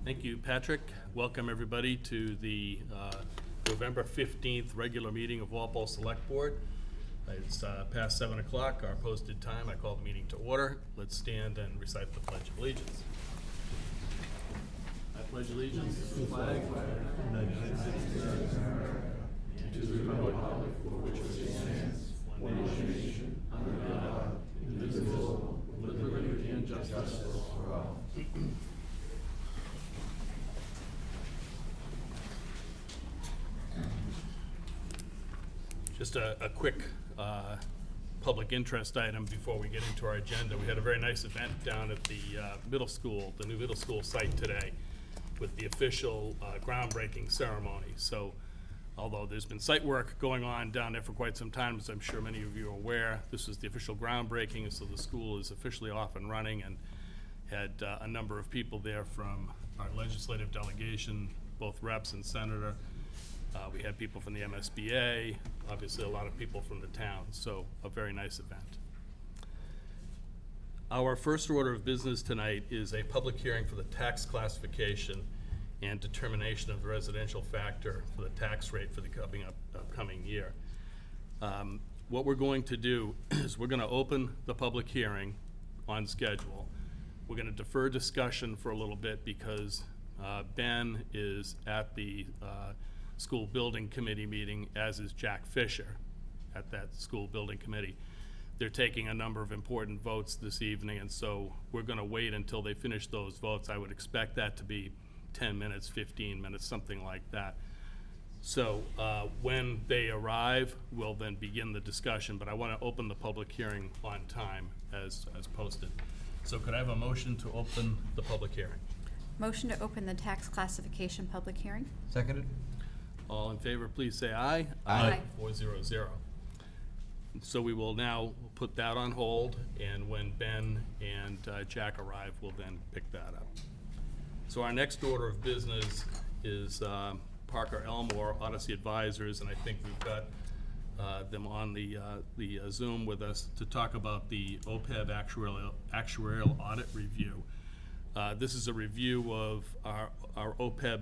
Thank you, Patrick. Welcome, everybody, to the November 15th regular meeting of Walpole Select Board. It's past 7 o'clock, our posted time. I call the meeting to order. Let's stand and recite the Pledge of Allegiance. I pledge allegiance to the flag of the United States of America and to the republic for which it stands, one nation, under God, indivisible, with liberty and justice for all. Just a quick public interest item before we get into our agenda. We had a very nice event down at the middle school, the new middle school site today, with the official groundbreaking ceremony. So although there's been site work going on down there for quite some time, as I'm sure many of you are aware, this is the official groundbreaking, so the school is officially off and running, and had a number of people there from our legislative delegation, both reps and senator. We had people from the MSBA, obviously a lot of people from the town, so a very nice event. Our first order of business tonight is a public hearing for the tax classification and determination of the residential factor for the tax rate for the upcoming year. What we're going to do is we're going to open the public hearing on schedule. We're going to defer discussion for a little bit because Ben is at the school building committee meeting, as is Jack Fisher at that school building committee. They're taking a number of important votes this evening, and so we're going to wait until they finish those votes. I would expect that to be 10 minutes, 15 minutes, something like that. So when they arrive, we'll then begin the discussion, but I want to open the public hearing on time as posted. So could I have a motion to open the public hearing? Motion to open the tax classification public hearing. Seconded. All in favor, please say aye. Aye. 400. So we will now put that on hold, and when Ben and Jack arrive, we'll then pick that up. So our next order of business is Parker Elmore, Odyssey Advisors, and I think we've got them on the Zoom with us to talk about the OPEB actuarial audit review. This is a review of our OPEB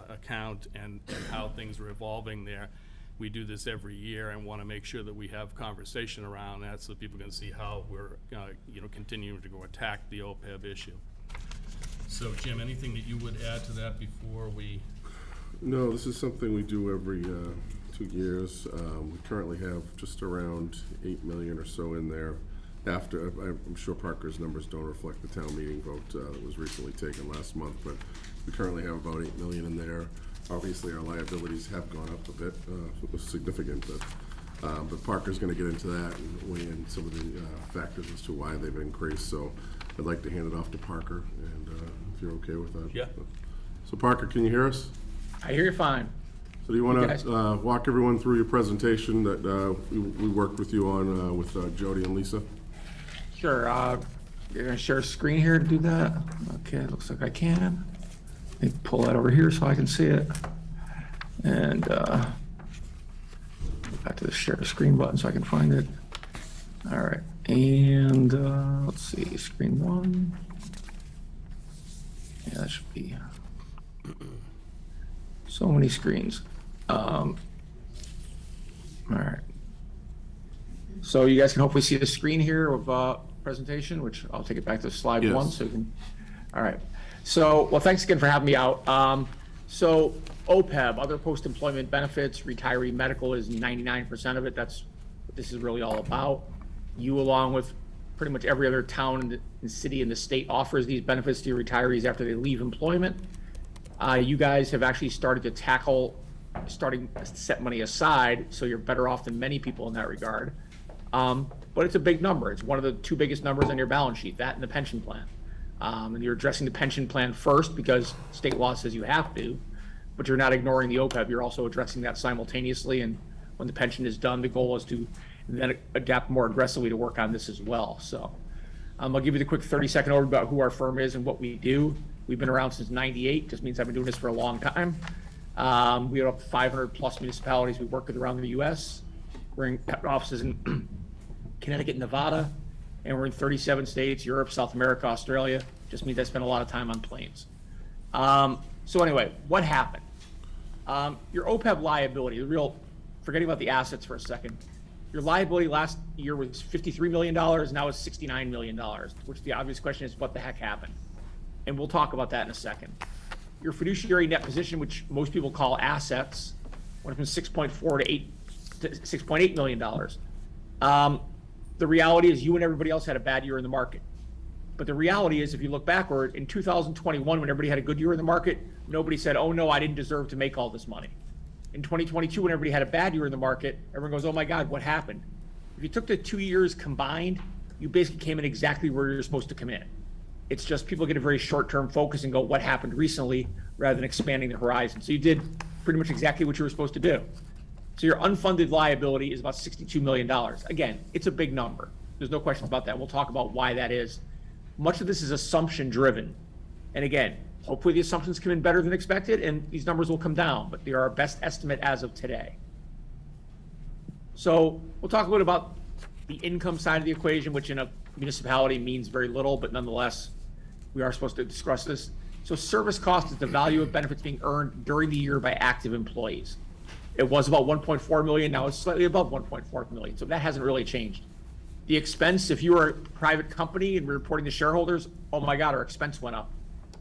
account and how things are evolving there. We do this every year and want to make sure that we have conversation around that so that people can see how we're continuing to go attack the OPEB issue. So Jim, anything that you would add to that before we? No, this is something we do every 2 years. We currently have just around 8 million or so in there. After, I'm sure Parker's numbers don't reflect the town meeting vote that was recently taken last month, but we currently have about 8 million in there. Obviously, our liabilities have gone up a bit, it was significant, but Parker's going to get into that and weigh in some of the factors as to why they've increased. So I'd like to hand it off to Parker, and if you're okay with that. Yeah. So Parker, can you hear us? I hear you fine. So do you want to walk everyone through your presentation that we worked with you on with Jody and Lisa? Sure. You're going to share a screen here to do that? Okay, looks like I can. Let me pull that over here so I can see it. And go back to the share screen button so I can find it. All right. And let's see, screen one. Yeah, that should be so many screens. All right. So you guys can hopefully see the screen here of presentation, which I'll take it back to slide Yes. one so you can. All right. So, well, thanks again for having me out. So OPEB, other post-employment benefits, retiree medical is 99% of it. That's what this is really all about. You, along with pretty much every other town in the city in the state, offers these benefits to your retirees after they leave employment. You guys have actually started to set money aside, so you're better off than many people in that regard. But it's a big number. It's one of the two biggest numbers on your balance sheet, that and the pension plan. And you're addressing the pension plan first because state law says you have to, but you're not ignoring the OPEB. You're also addressing that simultaneously. And when the pension is done, the goal is to then adapt more aggressively to work on this as well. So I'll give you the quick 30-second overview about who our firm is and what we do. We've been around since '98. Just means I've been doing this for a long time. We have 500 plus municipalities we work with around the U.S. We're in offices in Connecticut, Nevada, and we're in 37 states, Europe, South America, Australia. Just means I spend a lot of time on planes. So anyway, what happened? Your OPEB liability, forgetting about the assets for a second, your liability last year was $53 million, now it's $69 million, which the obvious question is, what the heck happened? And we'll talk about that in a second. Your fiduciary net position, which most people call assets, went from 6.4 to $6.8 million. The reality is you and everybody else had a bad year in the market. But the reality is, if you look backward, in 2021, when everybody had a good year in the market, nobody said, oh no, I didn't deserve to make all this money. In 2022, when everybody had a bad year in the market, everyone goes, oh my God, what happened? If you took the 2 years combined, you basically came in exactly where you're supposed to come in. It's just people get a very short-term focus and go, what happened recently, rather than expanding the horizon. So you did pretty much exactly what you were supposed to do. So your unfunded liability is about $62 million. Again, it's a big number. There's no question about that. We'll talk about why that is. Much of this is assumption driven. And again, hopefully the assumptions come in better than expected and these numbers will come down, but they are our best estimate as of today. So we'll talk a little about the income side of the equation, which in a municipality means very little, but nonetheless, we are supposed to discuss this. So service cost is the value of benefits being earned during the year by active employees. It was about 1.4 million, now it's slightly above 1.4 million, so that hasn't really changed. The expense, if you were a private company and we're reporting to shareholders, oh my God, our expense went up.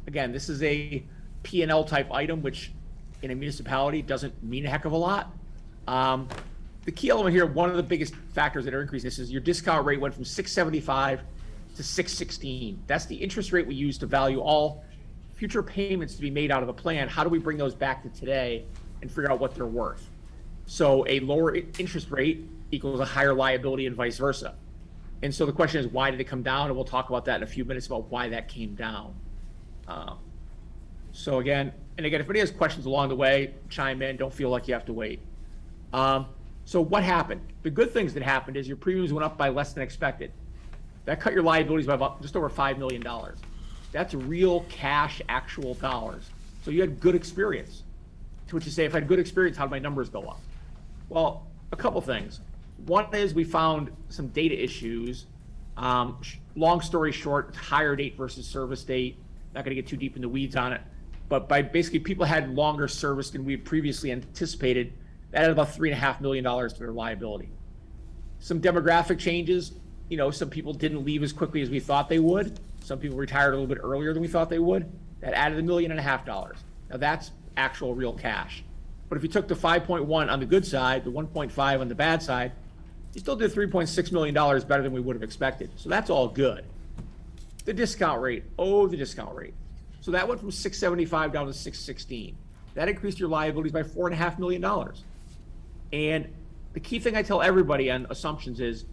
Again, this is a P&L type item, which in a municipality doesn't mean a heck of a lot. The key element here, one of the biggest factors that are increasing this is your discount rate went from 6.75 to 6.16. That's the interest rate we use to value all future payments to be made out of the plan. How do we bring those back to today and figure out what they're worth? So a lower interest rate equals a higher liability and vice versa. And so the question is, why did it come down? And we'll talk about that in a few minutes about why that came down. So again, if anybody has questions along the way, chime in. Don't feel like you have to wait. So what happened? The good things that happened is your premiums went up by less than expected. That cut your liabilities by about just over $5 million. That's real cash, actual dollars. So you had good experience. To which you say, if I had good experience, how did my numbers go up? Well, a couple things. One is we found some data issues. Long story short, hire date versus service date. Not going to get too deep in the weeds on it. But by basically people had longer service than we had previously anticipated. That added about $3.5 million to their liability. Some demographic changes. You know, some people didn't leave as quickly as we thought they would. Some people retired a little bit earlier than we thought they would. That added $1.5 million. Now that's actual real cash. But if you took the 5.1 on the good side, the 1.5 on the bad side, you still did $3.6 million better than we would have expected. So that's all good. The discount rate, the discount rate. So that went from 6.75 down to 6.16. That increased your liabilities by $4.5 million. And the key thing I tell everybody on assumptions is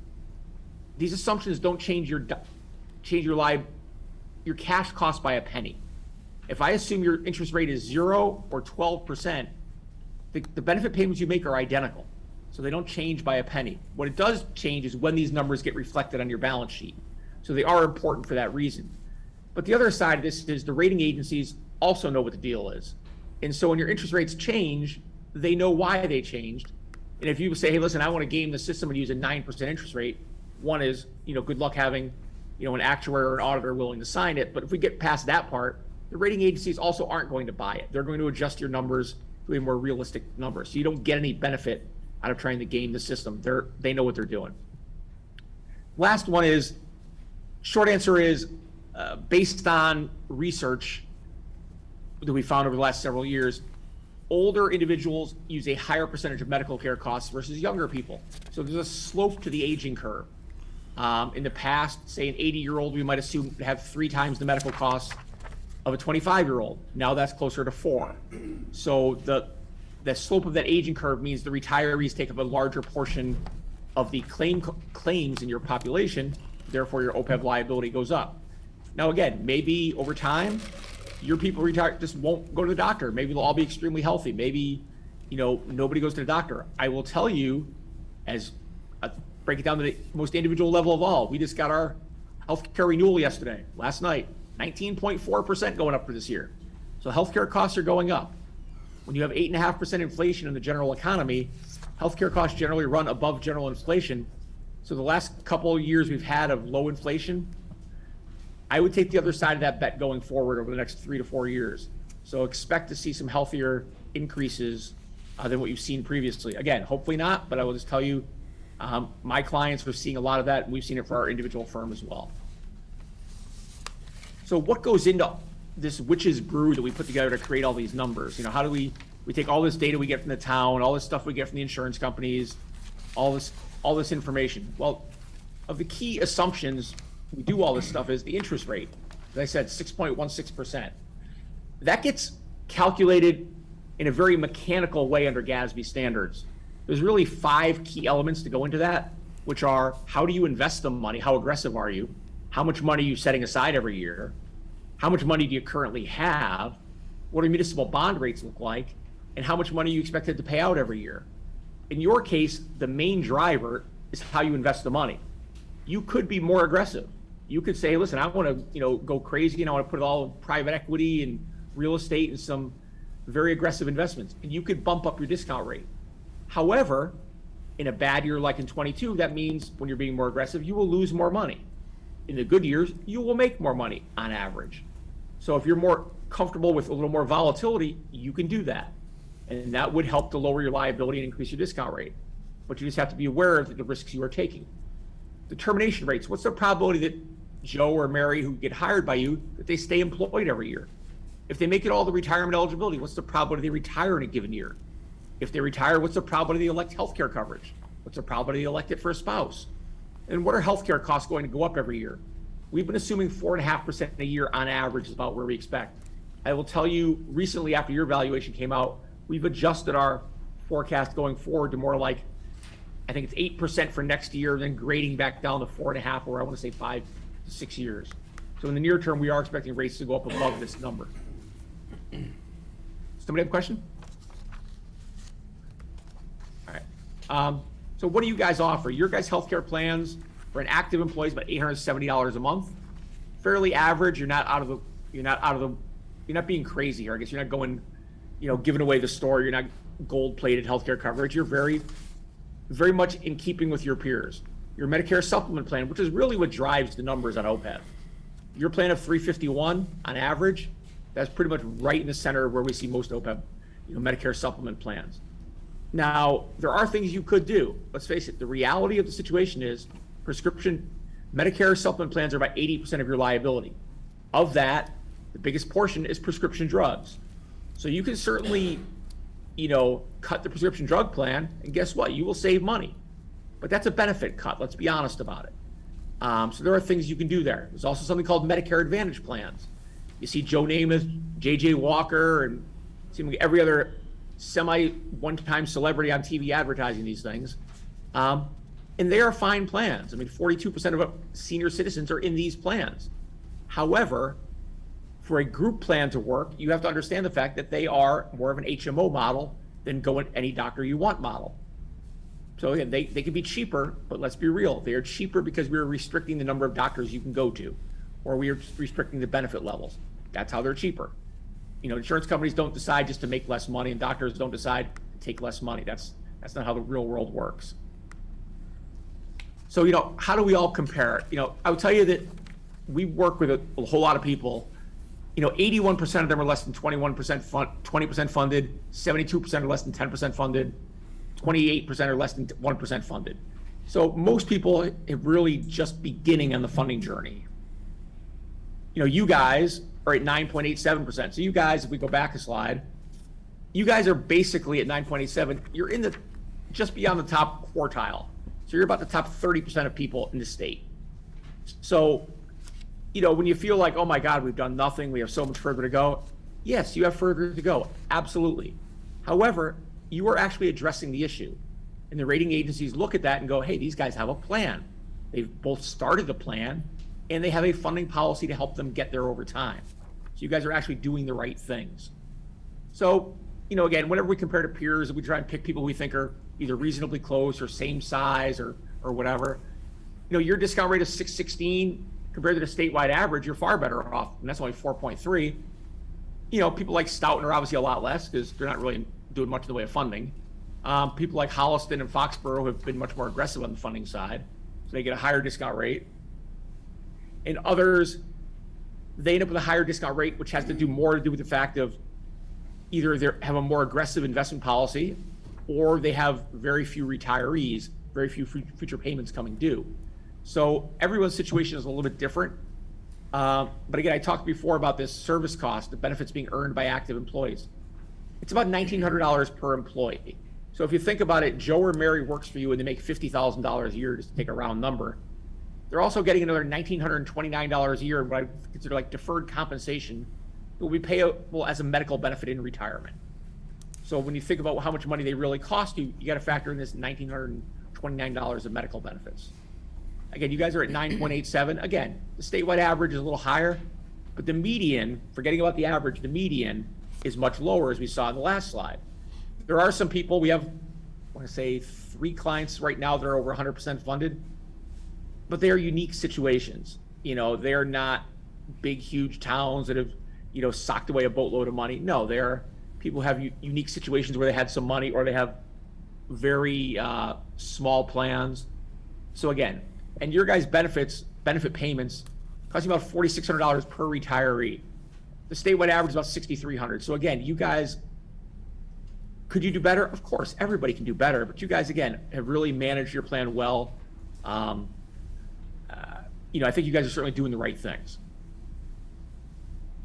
these assumptions don't change your cash cost by a penny. If I assume your interest rate is 0 or 12%, the benefit payments you make are identical. So they don't change by a penny. What it does change is when these numbers get reflected on your balance sheet. So they are important for that reason. But the other side of this is the rating agencies also know what the deal is. And so when your interest rates change, they know why they changed. And if you say, hey, listen, I want to game the system and use a 9% interest rate, one is, good luck having, an actuary or an auditor willing to sign it. But if we get past that part, the rating agencies also aren't going to buy it. They're going to adjust your numbers to a more realistic number. So you don't get any benefit out of trying to game the system. They know what they're doing. Last one is, short answer is, based on research that we found over the last several years, older individuals use a higher percentage of medical care costs versus younger people. So there's a slope to the aging curve. In the past, say an 80-year-old, we might assume would have 3 times the medical costs of a 25-year-old. Now that's closer to 4. So the slope of that aging curve means the retirees take up a larger portion of the claims in your population, therefore your OPEB liability goes up. Now again, maybe over time, your people retire just won't go to the doctor. Maybe they'll all be extremely healthy. Maybe, nobody goes to the doctor. I will tell you, break it down to the most individual level of all. We just got our healthcare renewal last night, 19.4% going up for this year. So healthcare costs are going up. When you have 8.5% inflation in the general economy, healthcare costs generally run above general inflation. So the last couple of years we've had of low inflation, I would take the other side of that bet going forward over the next 3 to 4 years. So expect to see some healthier increases than what you've seen previously. Again, hopefully not, but I will just tell you, my clients are seeing a lot of that, and we've seen it for our individual firm as well. So what goes into this witch's brew that we put together to create all these numbers? You know, how do we take all this data we get from the town, all this stuff we get from the insurance companies, all this information? Well, of the key assumptions we do all this stuff is the interest rate. As I said, 6.16%. That gets calculated in a very mechanical way under GASB standards. There's really 5 key elements to go into that, which are: how do you invest the money? How aggressive are you? How much money are you setting aside every year? How much money do you currently have? What do municipal bond rates look like? And how much money are you expected to pay out every year? In your case, the main driver is how you invest the money. You could be more aggressive. You could say, listen, I want to, go crazy, and I want to put it all in private equity and real estate and some very aggressive investments. And you could bump up your discount rate. However, in a bad year like in 22, that means when you're being more aggressive, you will lose more money. In the good years, you will make more money on average. So if you're more comfortable with a little more volatility, you can do that. And that would help to lower your liability and increase your discount rate. But you just have to be aware of the risks you are taking. The termination rates: what's the probability that Joe or Mary, who get hired by you, that they stay employed every year? If they make it all the retirement eligibility, what's the probability they retire in a given year? If they retire, what's the probability they elect healthcare coverage? What's the probability they elect it for a spouse? And what are healthcare costs going to go up every year? We've been assuming 4.5% a year on average is about where we expect. I will tell you, recently after your valuation came out, we've adjusted our forecast going forward to more like, I think it's 8% for next year, then grading back down to 4.5, or I want to say 5 to 6 years. So in the near term, we are expecting rates to go up above this number. Somebody have a question? All right. So what do you guys offer? Your guys' healthcare plans for an active employee is about $870 a month. Fairly average. You're not being crazy here. I guess you're not going, giving away the store. You're not gold-plated healthcare coverage. You're very, very much in keeping with your peers. Your Medicare supplement plan, which is really what drives the numbers on OPEB. Your plan of $351 on average, that's pretty much right in the center of where we see most OPEB, Medicare supplement plans. Now, there are things you could do. Let's face it, the reality of the situation is prescription Medicare supplement plans are about 80% of your liability. Of that, the biggest portion is prescription drugs. So you can certainly, cut the prescription drug plan, and guess what? You will save money. But that's a benefit cut, let's be honest about it. So there are things you can do there. There's also something called Medicare Advantage plans. You see Joe Namath, J.J. Walker, and seem like every other one-time celebrity on TV advertising these things. And they are fine plans. I mean, 42% of senior citizens are in these plans. However, for a group plan to work, you have to understand the fact that they are more of an HMO model than go at any doctor you want model. So again, they can be cheaper, but let's be real. They are cheaper because we are restricting the number of doctors you can go to, or we are restricting the benefit levels. That's how they're cheaper. Insurance companies don't decide just to make less money, and doctors don't decide to take less money. That's not how the real world works. So, how do we all compare? I would tell you that we work with a whole lot of people. 81% of them are less than 20% funded, 72% are less than 10% funded, 28% are less than 1% funded. So most people are really just beginning on the funding journey. You guys are at 9.87%. So you guys, if we go back a slide, you guys are basically at 9.87. You're in just beyond the top quartile. So you're about the top 30% of people in the state. So, when you feel like, oh my God, we've done nothing, we have so much further to go. Yes, you have further to go, absolutely. However, you are actually addressing the issue. And the rating agencies look at that and go, hey, these guys have a plan. They've both started the plan, and they have a funding policy to help them get there over time. So you guys are actually doing the right things. So, again, whenever we compare to peers, we try and pick people we think are either reasonably close or same size or whatever. Your discount rate is 616 compared to the statewide average, you're far better off, and that's only 4.3. People like Stoughton are obviously a lot less because they're not really doing much in the way of funding. People like Holliston and Foxborough have been much more aggressive on the funding side, so they get a higher discount rate. And others, they end up with a higher discount rate, which has to do more with the fact of either they have a more aggressive investment policy, or they have very few retirees, very few future payments coming due. So everyone's situation is a little bit different. But again, I talked before about this service cost, the benefits being earned by active employees. It's about $1,900 per employee. So if you think about it, Joe or Mary works for you and they make $50,000 a year, just to take a round number. They're also getting another $1,929 a year in what I consider like deferred compensation that will be payable as a medical benefit in retirement. So when you think about how much money they really cost you, you got to factor in this $1,929 of medical benefits. Again, you guys are at 9.87. Again, the statewide average is a little higher, but the median, forgetting about the average, the median is much lower, as we saw in the last slide. There are some people, we have, I want to say 3 clients right now that are over 100% funded, but they are unique situations. You know, they're not big, huge towns that have, you know, socked away a boatload of money. No, they're people who have unique situations where they had some money or they have very small plans. So again, and your guys' benefit payments cost you about $4,600 per retiree. The statewide average is about $6,300. So again, you guys, could you do better? Of course, everybody can do better, but you guys, again, have really managed your plan well. You know, I think you guys are certainly doing the right things.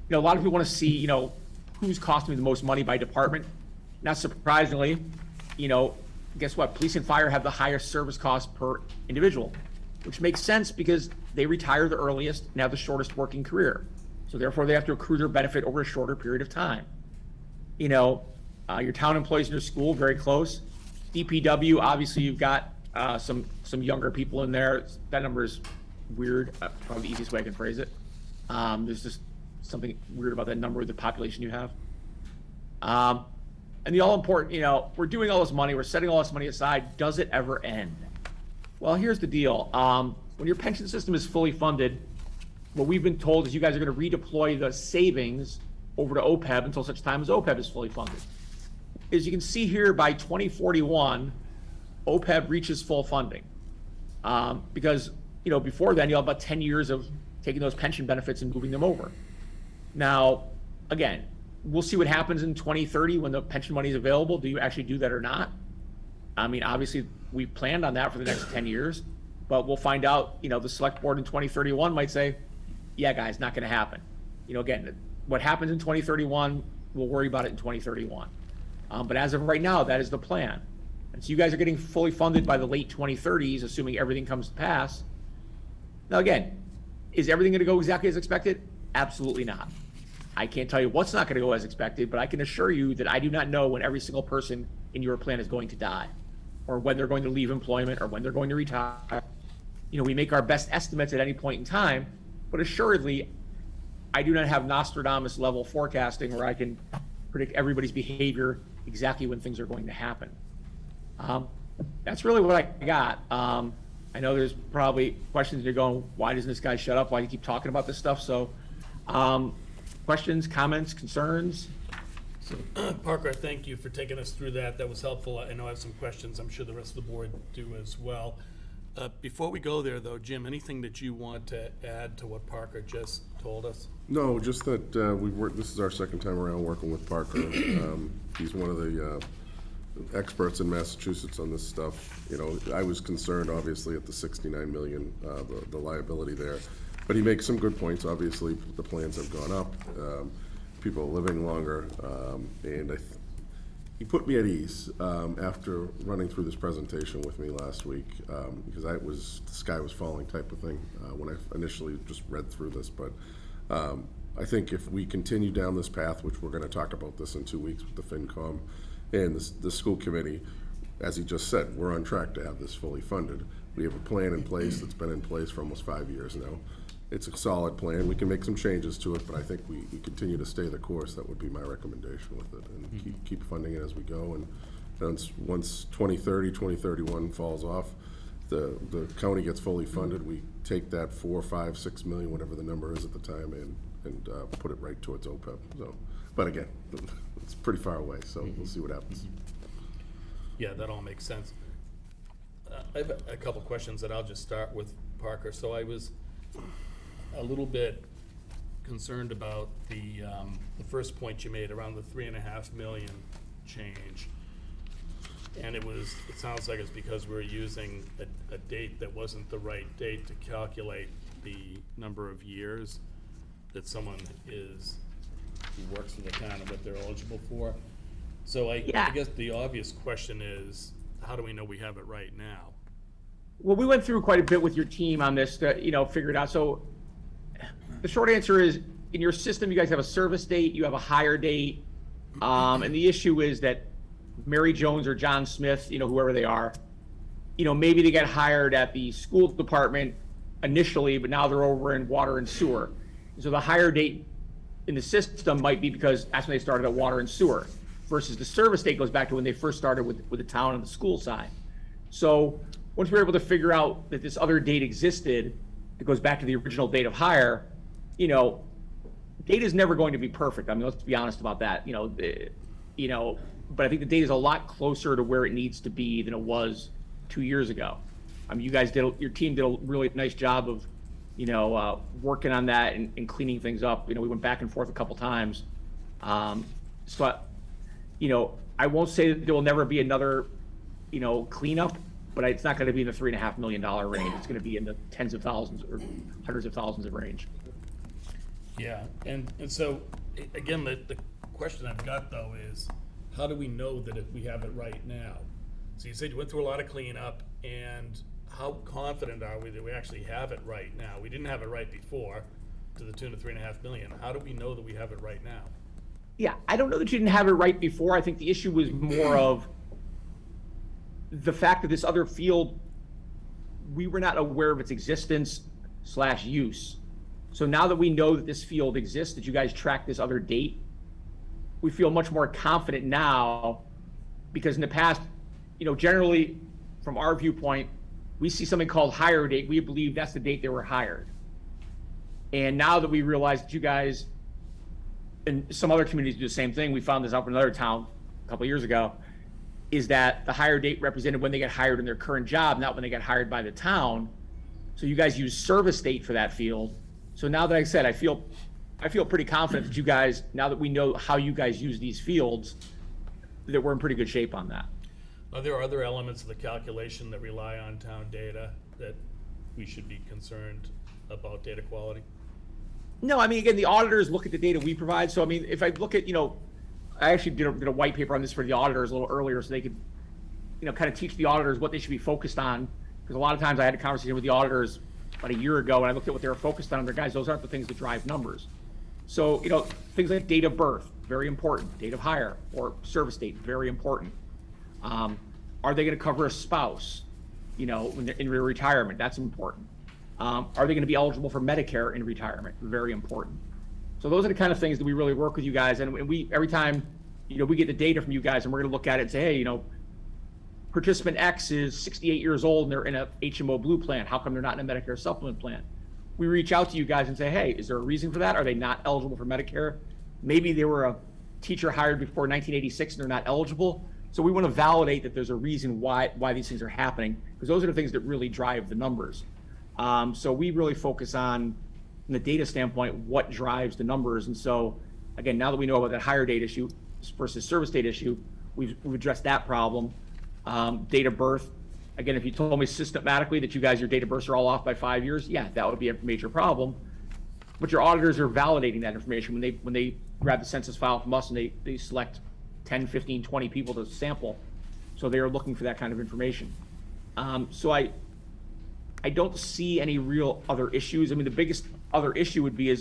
You know, a lot of people want to see, you know, who's costing me the most money by department. Not surprisingly, you know, guess what? Police and fire have the highest service cost per individual, which makes sense because they retire the earliest and have the shortest working career. So therefore, they have to accrue their benefit over a shorter period of time. You know, your town employees in your school, very close. DPW, obviously, you've got some younger people in there. That number is weird, probably the easiest way I can phrase it. There's just something weird about that number with the population you have. And the all important, you know, we're doing all this money, we're setting all this money aside. Does it ever end? Well, here's the deal. When your pension system is fully funded, what we've been told is you guys are going to redeploy the savings over to OPEB until such time as OPEB is fully funded. As you can see here, by 2041, OPEB reaches full funding. Because, you know, before then, you'll have about 10 years of taking those pension benefits and moving them over. Now, again, we'll see what happens in 2030 when the pension money is available. Do you actually do that or not? I mean, obviously, we planned on that for the next 10 years, but we'll find out, you know, the select board in 2031 might say, yeah, guys, not going to happen. You know, again, what happens in 2031, we'll worry about it in 2031. But as of right now, that is the plan. And so you guys are getting fully funded by the late 2030s, assuming everything comes to pass. Now, again, is everything going to go exactly as expected? Absolutely not. I can't tell you what's not going to go as expected, but I can assure you that I do not know when every single person in your plan is going to die, or when they're going to leave employment, or when they're going to retire. You know, we make our best estimates at any point in time, but assuredly, I do not have Nostradamus level forecasting where I can predict everybody's behavior exactly when things are going to happen. That's really what I got. I know there's probably questions you're going, why doesn't this guy shut up? Why do you keep talking about this stuff? So, questions, comments, concerns? Parker, thank you for taking us through that. That was helpful. I know I have some questions. I'm sure the rest of the board do as well. Before we go there, though, Jim, anything that you want to add to what Parker just told us? No, just that this is our second time around working with Parker. He's one of the experts in Massachusetts on this stuff. You know, I was concerned, obviously, at the 69 million, the liability there. But he makes some good points. Obviously, the plans have gone up. People are living longer. And he put me at ease after running through this presentation with me last week, because the sky was falling type of thing when I initially just read through this. But I think if we continue down this path, which we're going to talk about this in 2 weeks with the FinCom and the school committee, as he just said, we're on track to have this fully funded. We have a plan in place that's been in place for almost 5 years now. It's a solid plan. We can make some changes to it, but I think we continue to stay the course. That would be my recommendation with it, and keep funding it as we go. And once 2030, 2031 falls off, the county gets fully funded. We take that 4, 5, 6 million, whatever the number is at the time, and put it right towards OPEB. So, but again, it's pretty far away, so we'll see what happens. Yeah, that all makes sense. I have a couple questions that I'll just start with Parker. So I was a little bit concerned about the first point you made around the 3.5 million change. And it sounds like it's because we're using a date that wasn't the right date to calculate the number of years that someone who works for the town and what they're eligible for. So I Yeah. guess the obvious question is, how do we know we have it right now? Well, we went through quite a bit with your team on this to, figure it out. So the short answer is, in your system, you guys have a service date, you have a hire date, and the issue is that Mary Jones or John Smith, whoever they are, maybe they get hired at the school department initially, but now they're over in water and sewer. So the hire date in the system might be because that's when they started at water and sewer, versus the service date goes back to when they first started with the town and the school side. So once we're able to figure out that this other date existed, it goes back to the original date of hire, data is never going to be perfect. I mean, let's be honest about that. But I think the data is a lot closer to where it needs to be than it was 2 years ago. I mean, your team did a really nice job of, working on that and cleaning things up. We went back and forth a couple times. So, I won't say that there will never be another, cleanup, but it's not going to be in the $3.5 million range. It's going to be in the tens of thousands or hundreds of thousands of range. Yeah, and so, again, the question I've got though is, how do we know that we have it right now? So you said you went through a lot of cleanup, and how confident are we that we actually have it right now? We didn't have it right before, to the tune of 3.5 million. How do we know that we have it right now? Yeah, I don't know that you didn't have it right before. I think the issue was more of the fact that this other field, we were not aware of its existence / use. So now that we know that this field exists, that you guys track this other date, we feel much more confident now, because in the past, generally from our viewpoint, we see something called hire date. We believe that's the date they were hired. And now that we realize that you guys and some other communities do the same thing, we found this up in another town a couple of years ago, is that the hire date represented when they get hired in their current job, not when they get hired by the town. So you guys use service date for that field. So now that I said, I feel pretty confident that you guys, now that we know how you guys use these fields, that we're in pretty good shape on that. Are there other elements of the calculation that rely on town data that we should be concerned about data quality? No, I mean, again, the auditors look at the data we provide. So, I mean, if I look at, I actually did a white paper on this for the auditors a little earlier so they could, kind of teach the auditors what they should be focused on. Because a lot of times I had a conversation with the auditors about a year ago, and I looked at what they were focused on. And their guys, those aren't the things that drive numbers. So, things like date of birth, very important. Date of hire or service date, very important. Are they going to cover a spouse, when they're in retirement? That's important. Are they going to be eligible for Medicare in retirement? Very important. So those are the kind of things that we really work with you guys. And we, every time, we get the data from you guys, and we're going to look at it and say, hey, participant X is 68 years old and they're in a HMO Blue plan. How come they're not in a Medicare supplement plan? We reach out to you guys and say, hey, is there a reason for that? Are they not eligible for Medicare? Maybe they were a teacher hired before 1986 and they're not eligible. So we want to validate that there's a reason why these things are happening, because those are the things that really drive the numbers. So we really focus on, from the data standpoint, what drives the numbers. And so, again, now that we know about that hire date issue versus service date issue, we've addressed that problem. Date of birth, again, if you told me systematically that you guys, your date of births are all off by 5 years, yeah, that would be a major problem. But your auditors are validating that information when they grab the census file from us and they select 10, 15, 20 people to sample. So they are looking for that kind of information. So I don't see any real other issues. I mean, the biggest other issue would be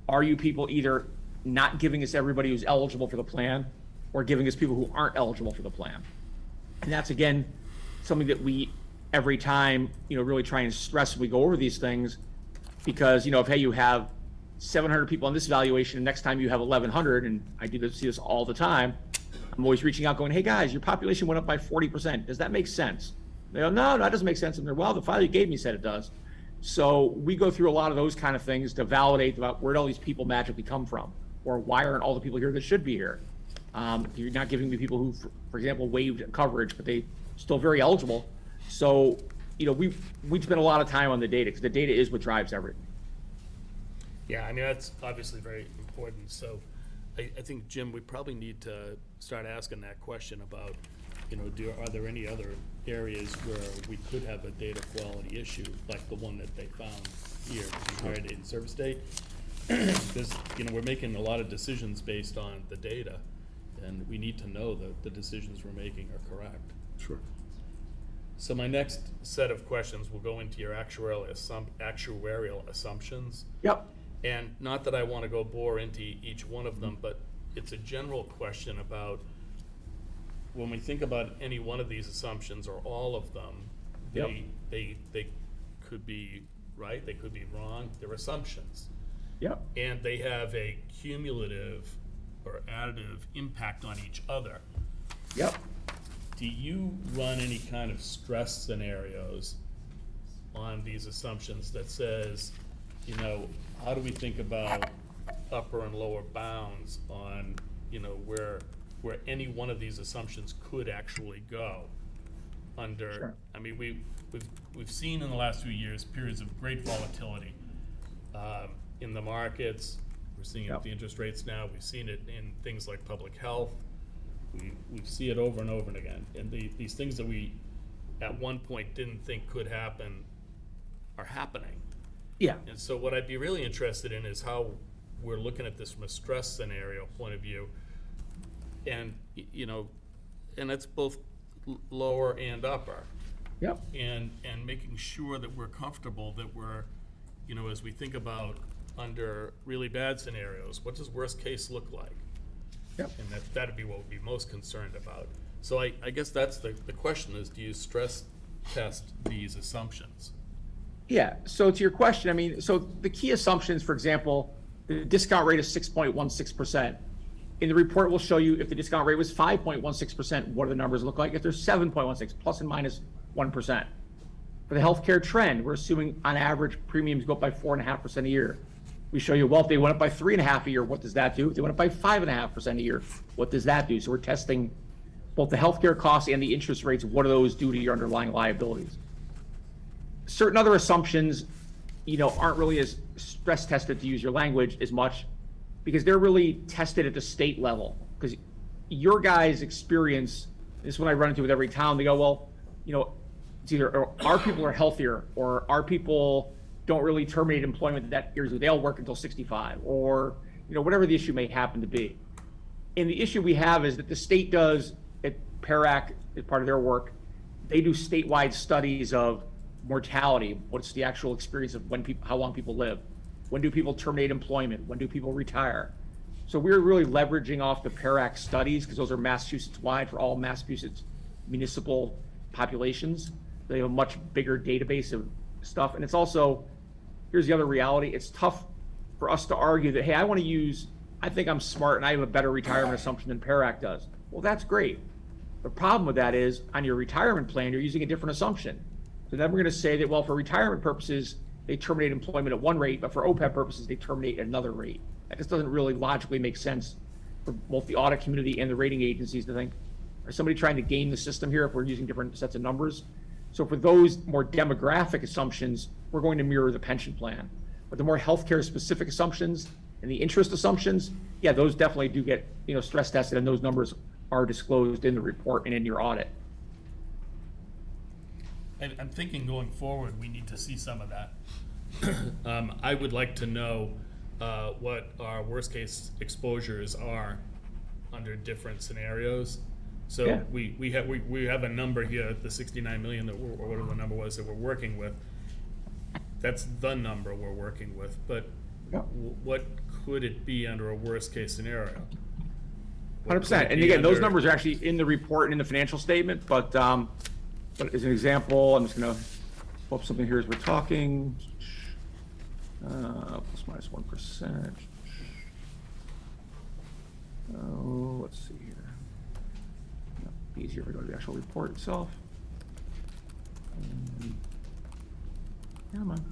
are you people either not giving us everybody who's eligible for the plan or giving us people who aren't eligible for the plan? And that's, again, something that we, every time, really try and stress as we go over these things, because, if, hey, you have 700 people on this evaluation, and next time you have 1,100, and I see this all the time, I'm always reaching out going, hey guys, your population went up by 40%. Does that make sense? They go, no, that doesn't make sense. And they're, well, the file you gave me said it does. So we go through a lot of those kind of things to validate about where did all these people magically come from, or why aren't all the people here that should be here? You're not giving me people who, for example, waived coverage, but they still very eligible. So, we spend a lot of time on the data, because the data is what drives everything. Yeah, I mean, that's obviously very important, so I think, Jim, we probably need to start asking that question about, you know, are there any other areas where we could have a data quality issue, like the one that they found here, the higher date and service date? Because, you know, we're making a lot of decisions based on the data, and we need to know that the decisions we're making are correct. Sure. So my next set of questions will go into your actuarial assumptions. Yep. And not that I want to go bore into each one of them, but it's a general question about when we think about any one of these assumptions or all of them, Yep. they could be right, they could be wrong, they're assumptions. Yep. And they have a cumulative or additive impact on each other. Yep. Do you run any kind of stress scenarios on these assumptions that says, you know, how do we think about upper and lower bounds on, you know, where any one of these assumptions could actually go under? Sure. I mean, we've seen in the last few years periods of great volatility in the markets. We're seeing it Yep. with the interest rates now. We've seen it in things like public health. We see it over and over and again. And these things that we at one point didn't think could happen are happening. Yeah. And so what I'd be really interested in is how we're looking at this from a stress scenario point of view. And, you know, and that's both lower and upper. Yep. And making sure that we're comfortable that we're, you know, as we think about under really bad scenarios, what does worst case look like? Yep. And that'd be what we'd be most concerned about. So I guess that's the question is, do you stress test these assumptions? Yeah, so to your question, I mean, so the key assumptions, for example, the discount rate is 6.16%. In the report, we'll show you if the discount rate was 5.16%, what do the numbers look like? If they're 7.16, plus and minus 1%. For the healthcare trend, we're assuming on average premiums go up by 4.5% a year. We show you, well, if they went up by 3.5% a year, what does that do? If they went up by 5.5% a year, what does that do? So we're testing both the healthcare costs and the interest rates. What do those do to your underlying liabilities? Certain other assumptions, you know, aren't really as stress tested, to use your language, as much, because they're really tested at the state level. Because your guys' experience, this is what I run into with every town, they go, well, you know, it's either our people are healthier or our people don't really terminate employment that years, they'll work until 65, or, you know, whatever the issue may happen to be. And the issue we have is that the state does, at PARAC, as part of their work, they do statewide studies of mortality. What's the actual experience of when people, how long people live? When do people terminate employment? When do people retire? So we're really leveraging off the PARAC studies, because those are Massachusetts-wide for all Massachusetts municipal populations. They have a much bigger database of stuff. And it's also, here's the other reality, it's tough for us to argue that, hey, I think I'm smart and I have a better retirement assumption than PARAC does. Well, that's great. The problem with that is, on your retirement plan, you're using a different assumption. So then we're going to say that, well, for retirement purposes, they terminate employment at one rate, but for OPEB purposes, they terminate at another rate. That just doesn't really logically make sense for both the audit community and the rating agencies to think, is somebody trying to game the system here if we're using different sets of numbers? So for those more demographic assumptions, we're going to mirror the pension plan. But the more healthcare specific assumptions and the interest assumptions, yeah, those definitely do get, you know, stress tested, and those numbers are disclosed in the report and in your audit. I'm thinking going forward, we need to see some of that. I would like to know what our worst case exposures are under different scenarios. So Yeah. we have a number here, the 69 million that or whatever the number was that we're working with. That's the number we're working with, but Yeah. what could it be under a worst case scenario? 100%. And again, those numbers are actually in the report and in the financial statement, but as an example, I'm just going to pull up something here as we're talking. Plus minus 1%. Oh, let's see here. Easier if we go to the actual report itself. Come on.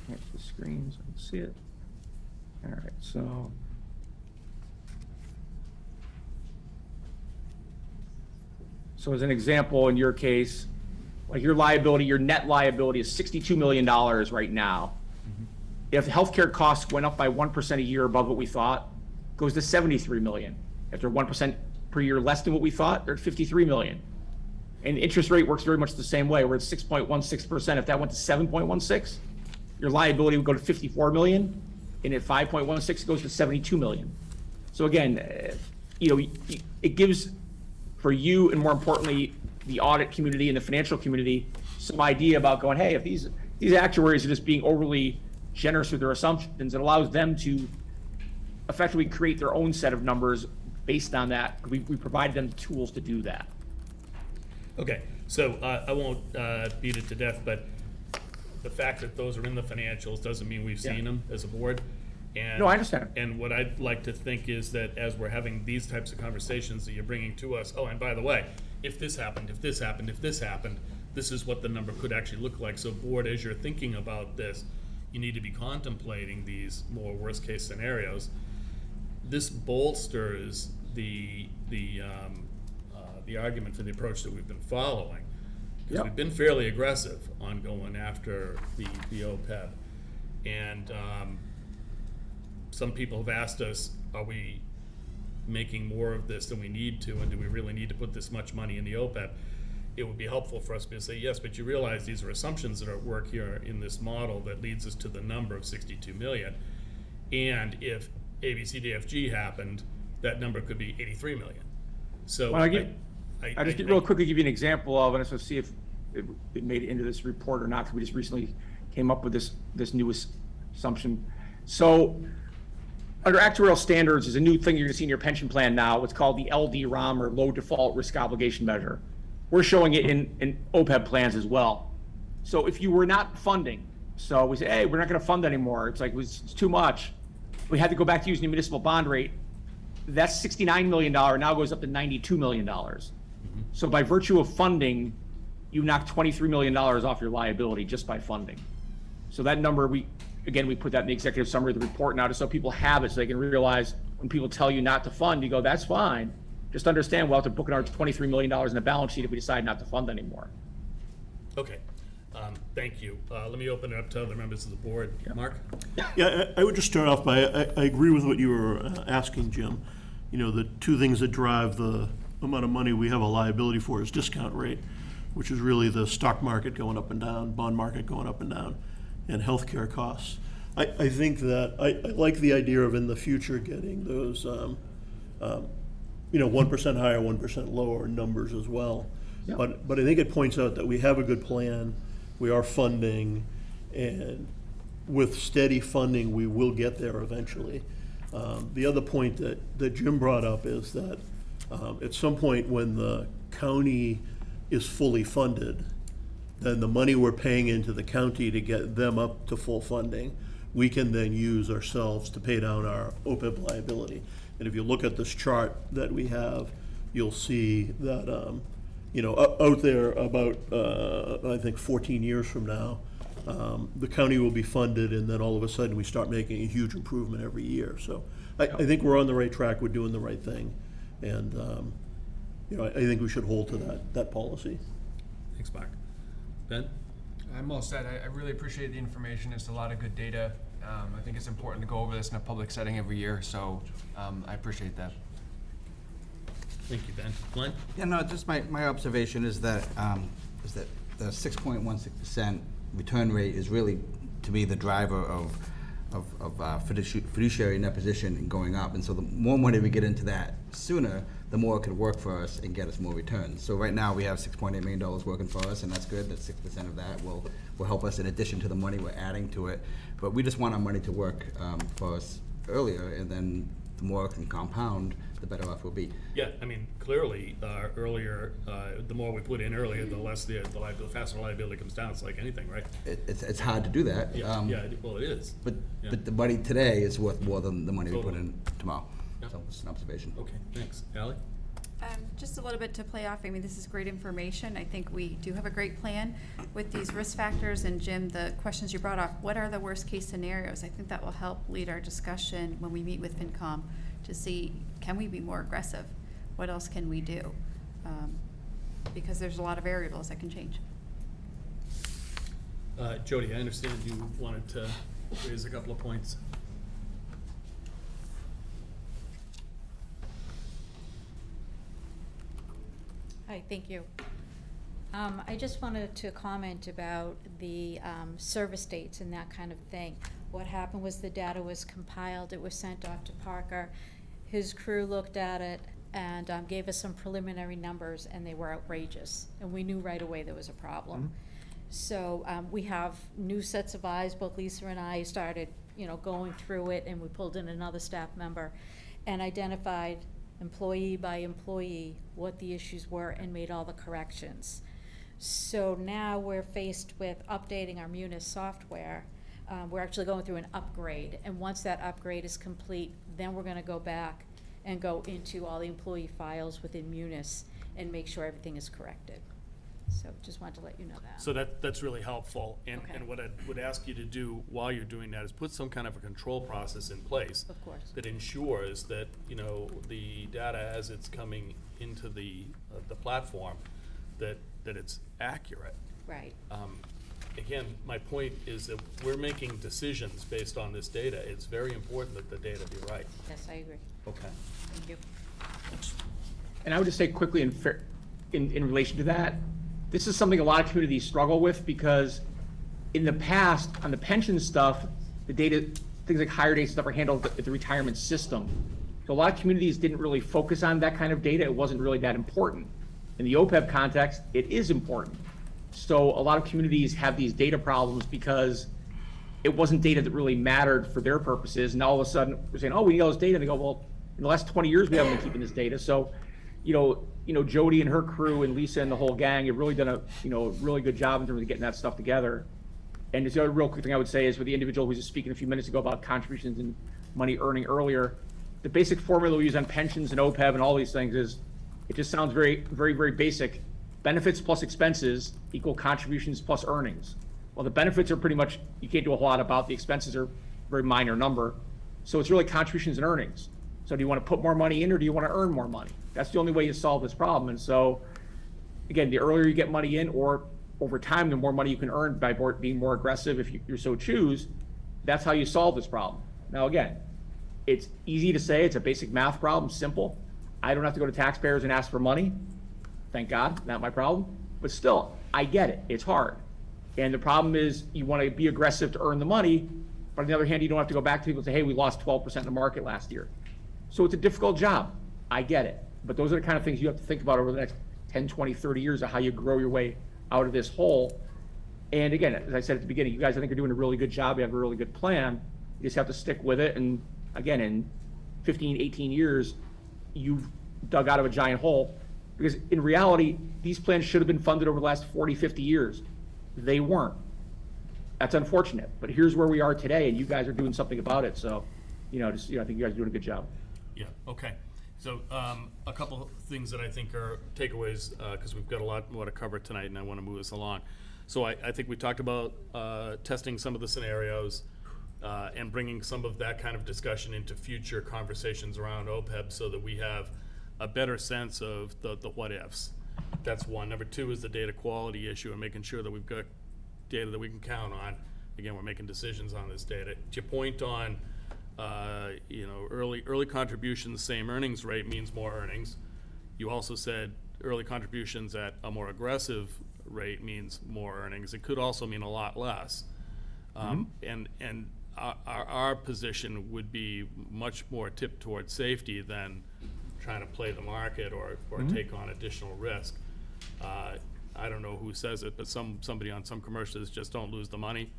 Get the screen so I can see it. All right, so. So as an example, in your case, like your liability, your net liability is $62 million right now. If healthcare costs went up by 1% a year above what we thought, it goes to 73 million. If they're 1% per year less than what we thought, they're at 53 million. And the interest rate works very much the same way. We're at 6.16%. If that went to 7.16, your liability would go to 54 million, and at 5.16, it goes to 72 million. So again, it gives, for you, and more importantly, the audit community and the financial community, some idea about going, hey, if these actuaries are just being overly generous with their assumptions, it allows them to effectively create their own set of numbers based on that. We provided them the tools to do that. Okay, so I won't beat it to death, but the fact that those are in the financials doesn't mean we've seen them as a board. And, No, I understand. And what I'd like to think is that as we're having these types of conversations that you're bringing to us, oh, and by the way, if this happened, if this happened, if this happened, this is what the number could actually look like. So board, as you're thinking about this, you need to be contemplating these more worst-case scenarios. This bolsters the argument for the approach that we've been following. Because Yep. we've been fairly aggressive on going after the OPEB. And some people have asked us, are we making more of this than we need to, and do we really need to put this much money in the OPEB? It would be helpful for us to say, yes, but you realize these are assumptions that are at work here in this model that leads us to the number of 62 million. And if ABCDFG happened, that number could be 83 million. So Well, I just real quickly give you an example of, and I just want to see if it made it into this report or not, because we just recently came up with this newest assumption. So under actuarial standards is a new thing you're gonna see in your pension plan now. It's called the LDROM, or low default risk obligation measure. We're showing it in OPEB plans as well. So if you were not funding, so we say, hey, we're not gonna fund anymore. It's like, it's too much. We had to go back to using the municipal bond rate. That's $69 million, now goes up to $92 million. So by virtue of funding, you knock $23 million off your liability just by funding. So that number, we put that in the executive summary of the report now, just so people have it, so they can realize when people tell you not to fund, you go, that's fine. Just understand we'll have to book another $23 million in the balance sheet if we decide not to fund anymore. Okay, thank you. Let me open it up to other members of the board. Mark? Yeah, I would just start off by, I agree with what you were asking, Jim. You know, the two things that drive the amount of money we have a liability for is discount rate, which is really the stock market going up and down, bond market going up and down, and healthcare costs. I think that, I like the idea of in the future getting those, 1% higher, 1% lower numbers as well. Yeah. But I think it points out that we have a good plan, we are funding, and with steady funding, we will get there eventually. The other point that Jim brought up is that at some point when the county is fully funded, then the money we're paying into the county to get them up to full funding, we can then use ourselves to pay down our OPEB liability. And if you look at this chart that we have, you'll see that, out there about, I think 14 years from now, the county will be funded, and then all of a sudden we start making a huge improvement every year. So I think we're on the right track, we're doing the right thing. And, I think we should hold to that policy. Thanks, Mark. Ben? I'm all set. I really appreciate the information. It's a lot of good data. I think it's important to go over this in a public setting every year, so I appreciate that. Thank you, Ben. Glenn? Yeah, no, just my observation is that the 6.16% return rate is really, to me, the driver of fiduciary net position and going up. And so the more money we get into that sooner, the more it could work for us and get us more returns. So right now we have $6.8 million working for us, and that's good. That's 6% of that will help us in addition to the money we're adding to it. But we just want our money to work for us earlier, and then the more it can compound, the better off we'll be. Yeah, I mean, clearly, earlier, the more we put in earlier, the less the faster liability comes down. It's like anything, right? It's hard to do that. Well, it is. But Yeah. but the money today is worth more than the money we put Totally. in tomorrow. Yeah. So it's an observation. Okay, thanks. Ally? Just a little bit to play off, I mean, this is great information. I think we do have a great plan with these risk factors. And Jim, the questions you brought up, what are the worst case scenarios? I think that will help lead our discussion when we meet with FinCom to see, can we be more aggressive? What else can we do? Because there's a lot of variables that can change. Jody, I understand you wanted to raise a couple of points. Hi, thank you. I just wanted to comment about the service dates and that kind of thing. What happened was the data was compiled, it was sent off to Parker. His crew looked at it and gave us some preliminary numbers, and they were outrageous. And we knew right away there was a problem. So we have new sets of eyes, both Lisa and I started, going through it, and we pulled in another staff member and identified employee by employee what the issues were and made all the corrections. So now we're faced with updating our Munis software. We're actually going through an upgrade, and once that upgrade is complete, then we're gonna go back and go into all the employee files within Munis and make sure everything is corrected. So just wanted to let you know that. So that's really helpful, and Okay. what I would ask you to do while you're doing that is put some kind of a control process in place. Of course. That ensures that, the data as it's coming into the platform, that it's accurate. Right. Again, my point is that we're making decisions based on this data. It's very important that the data be right. Yes, I agree. Okay. Thank you. And I would just say quickly in relation to that, this is something a lot of communities struggle with, because in the past, on the pension stuff, the data, things like higher dates stuff are handled at the retirement system. So a lot of communities didn't really focus on that kind of data. It wasn't really that important. In the OPEB context, it is important. So a lot of communities have these data problems because it wasn't data that really mattered for their purposes. And all of a sudden, we're saying, oh, we need all this data. And they go, well, in the last 20 years, we haven't been keeping this data. So, Jody and her crew and Lisa and the whole gang have really done a really good job in terms of getting that stuff together. And the other real quick thing I would say is, with the individual who was just speaking a few minutes ago about contributions and money earning earlier, the basic formula we use on pensions and OPEB and all these things is, it just sounds very, very, very basic. Benefits plus expenses equal contributions plus earnings. Well, the benefits are pretty much, you can't do a whole lot about. The expenses are a very minor number. So it's really contributions and earnings. So do you want to put more money in, or do you want to earn more money? That's the only way you solve this problem. And so, again, the earlier you get money in, or over time, the more money you can earn by being more aggressive, if you so choose, that's how you solve this problem. Now, again, it's easy to say, it's a basic math problem, simple. I don't have to go to taxpayers and ask for money. Thank God, not my problem. But still, I get it, it's hard. And the problem is, you want to be aggressive to earn the money, but on the other hand, you don't have to go back to people and say, hey, we lost 12% in the market last year. So it's a difficult job, I get it. But those are the kind of things you have to think about over the next 10, 20, 30 years of how you grow your way out of this hole. And again, as I said at the beginning, you guys, I think, are doing a really good job. You have a really good plan. You just have to stick with it. And again, in 15, 18 years, you've dug out of a giant hole. Because in reality, these plans should have been funded over the last 40, 50 years. They weren't. That's unfortunate. But here's where we are today, and you guys are doing something about it. So, I think you guys are doing a good job. Yeah, okay. So a couple of things that I think are takeaways, because we've got a lot more to cover tonight, and I want to move us along. So I think we talked about testing some of the scenarios and bringing some of that kind of discussion into future conversations around OPEB, so that we have a better sense of the what-ifs. That's one. Number two is the data quality issue, and making sure that we've got data that we can count on. Again, we're making decisions on this data. To your point on early contributions, same earnings rate means more earnings. You also said early contributions at a more aggressive rate means more earnings. It could also mean a lot less. And our position would be much more tipped towards safety than trying to play the market or take on additional risk. I don't know who says it, but somebody on some commercials, just don't lose the money.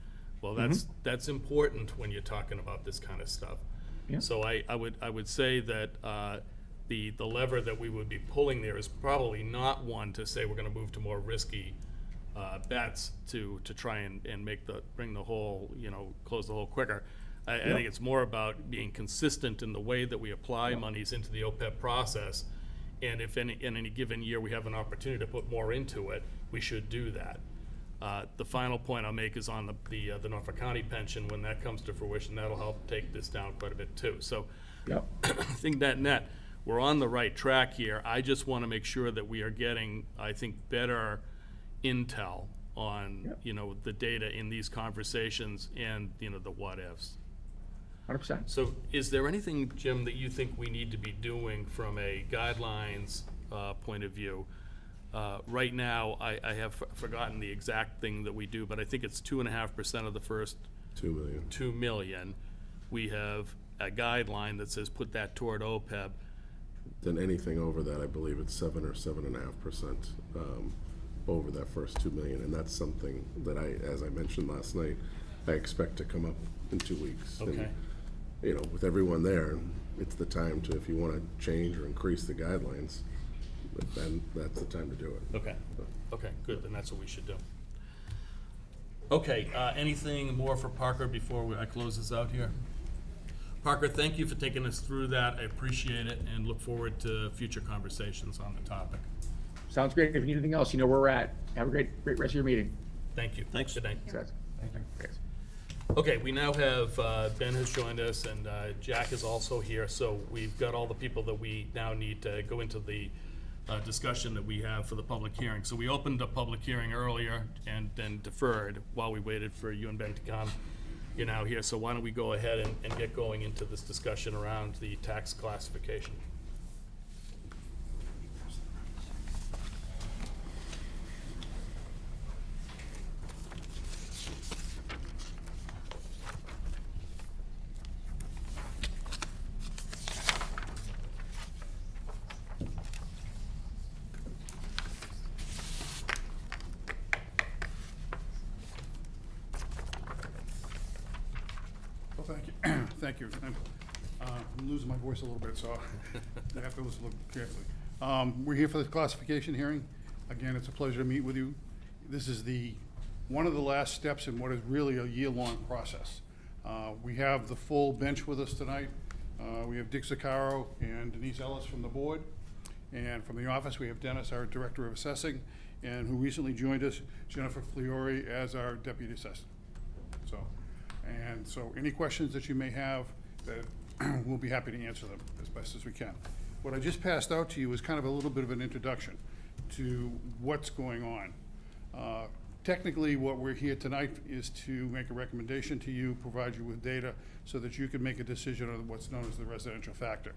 Well, that's important when you're talking about this kind of stuff. Yeah. So I would say that the lever that we would be pulling there is probably not one to say we're going to move to more risky bets to try and bring the hole, close the hole quicker. I think it's more about being consistent in the way that we apply monies into the OPEB process. And if in any given year we have an opportunity to put more into it, we should do that. The final point I'll make is on the Norfolk County pension. When that comes to fruition, that'll help take this down quite a bit too. So I think net, we're on the right track here. I just want to make sure that we are getting, I think, better intel on, Yep. you know, the data in these conversations and, you know, the what-ifs. 100%. So is there anything, Jim, that you think we need to be doing from a guidelines point of view? Right now, I have forgotten the exact thing that we do, but I think it's 2.5% of the first 2 million. 2 million. We have a guideline that says put that toward OPEB. Then anything over that, I believe it's 7 or 7.5%, over that first 2 million. And that's something that as I mentioned last night, I expect to come up in 2 weeks. And, Okay. you know, with everyone there, it's the time to, if you want to change or increase the guidelines, then that's the time to do it. Okay. Okay, good, then that's what we should do. Okay, anything more for Parker before I close this out here? Parker, thank you for taking us through that. I appreciate it and look forward to future conversations on the topic. Sounds great. If you need anything else, you know where we're at. Have a great rest of your meeting. Thank you. Thanks. Good night. Thank you. Thanks. Okay, we now have, Ben has joined us and Jack is also here, so we've got all the people that we now need to go into the discussion that we have for the public hearing. So we opened a public hearing earlier and then deferred while we waited for you and Ben to come. You're now here, so why don't we go ahead and get going into this discussion around the tax classification? Well, thank you. Thank you. I'm losing my voice a little bit, so I have to listen a little carefully. We're here for the classification hearing. Again, it's a pleasure to meet with you. This is one of the last steps in what is really a year-long process. We have the full bench with us tonight. We have Dick Zaccaro and Denise Ellis from the board. And from the office, we have Dennis, our Director of Assessing, and who recently joined us, Jennifer Fiore, as our Deputy Assessor. So any questions that you may have, that we'll be happy to answer them as best as we can. What I just passed out to you is kind of a little bit of an introduction to what's going on. Technically, what we're here tonight is to make a recommendation to you, provide you with data so that you can make a decision on what's known as the residential factor.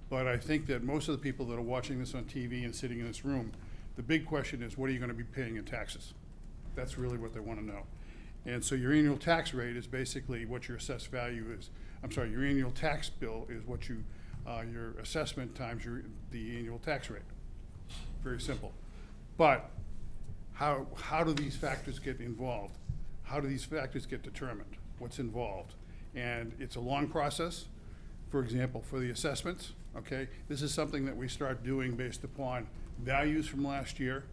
But I think that most of the people that are watching this on TV and sitting in this room, the big question is, what are you going to be paying in taxes? That's really what they want to know. And so your annual tax rate is basically what your assessed value is. I'm sorry, your annual tax bill is what your assessment times the annual tax rate. Very simple. But how do these factors get involved? How do these factors get determined? What's involved? And it's a long process. For example, for the assessments, okay, this is something that we start doing based upon values from last year,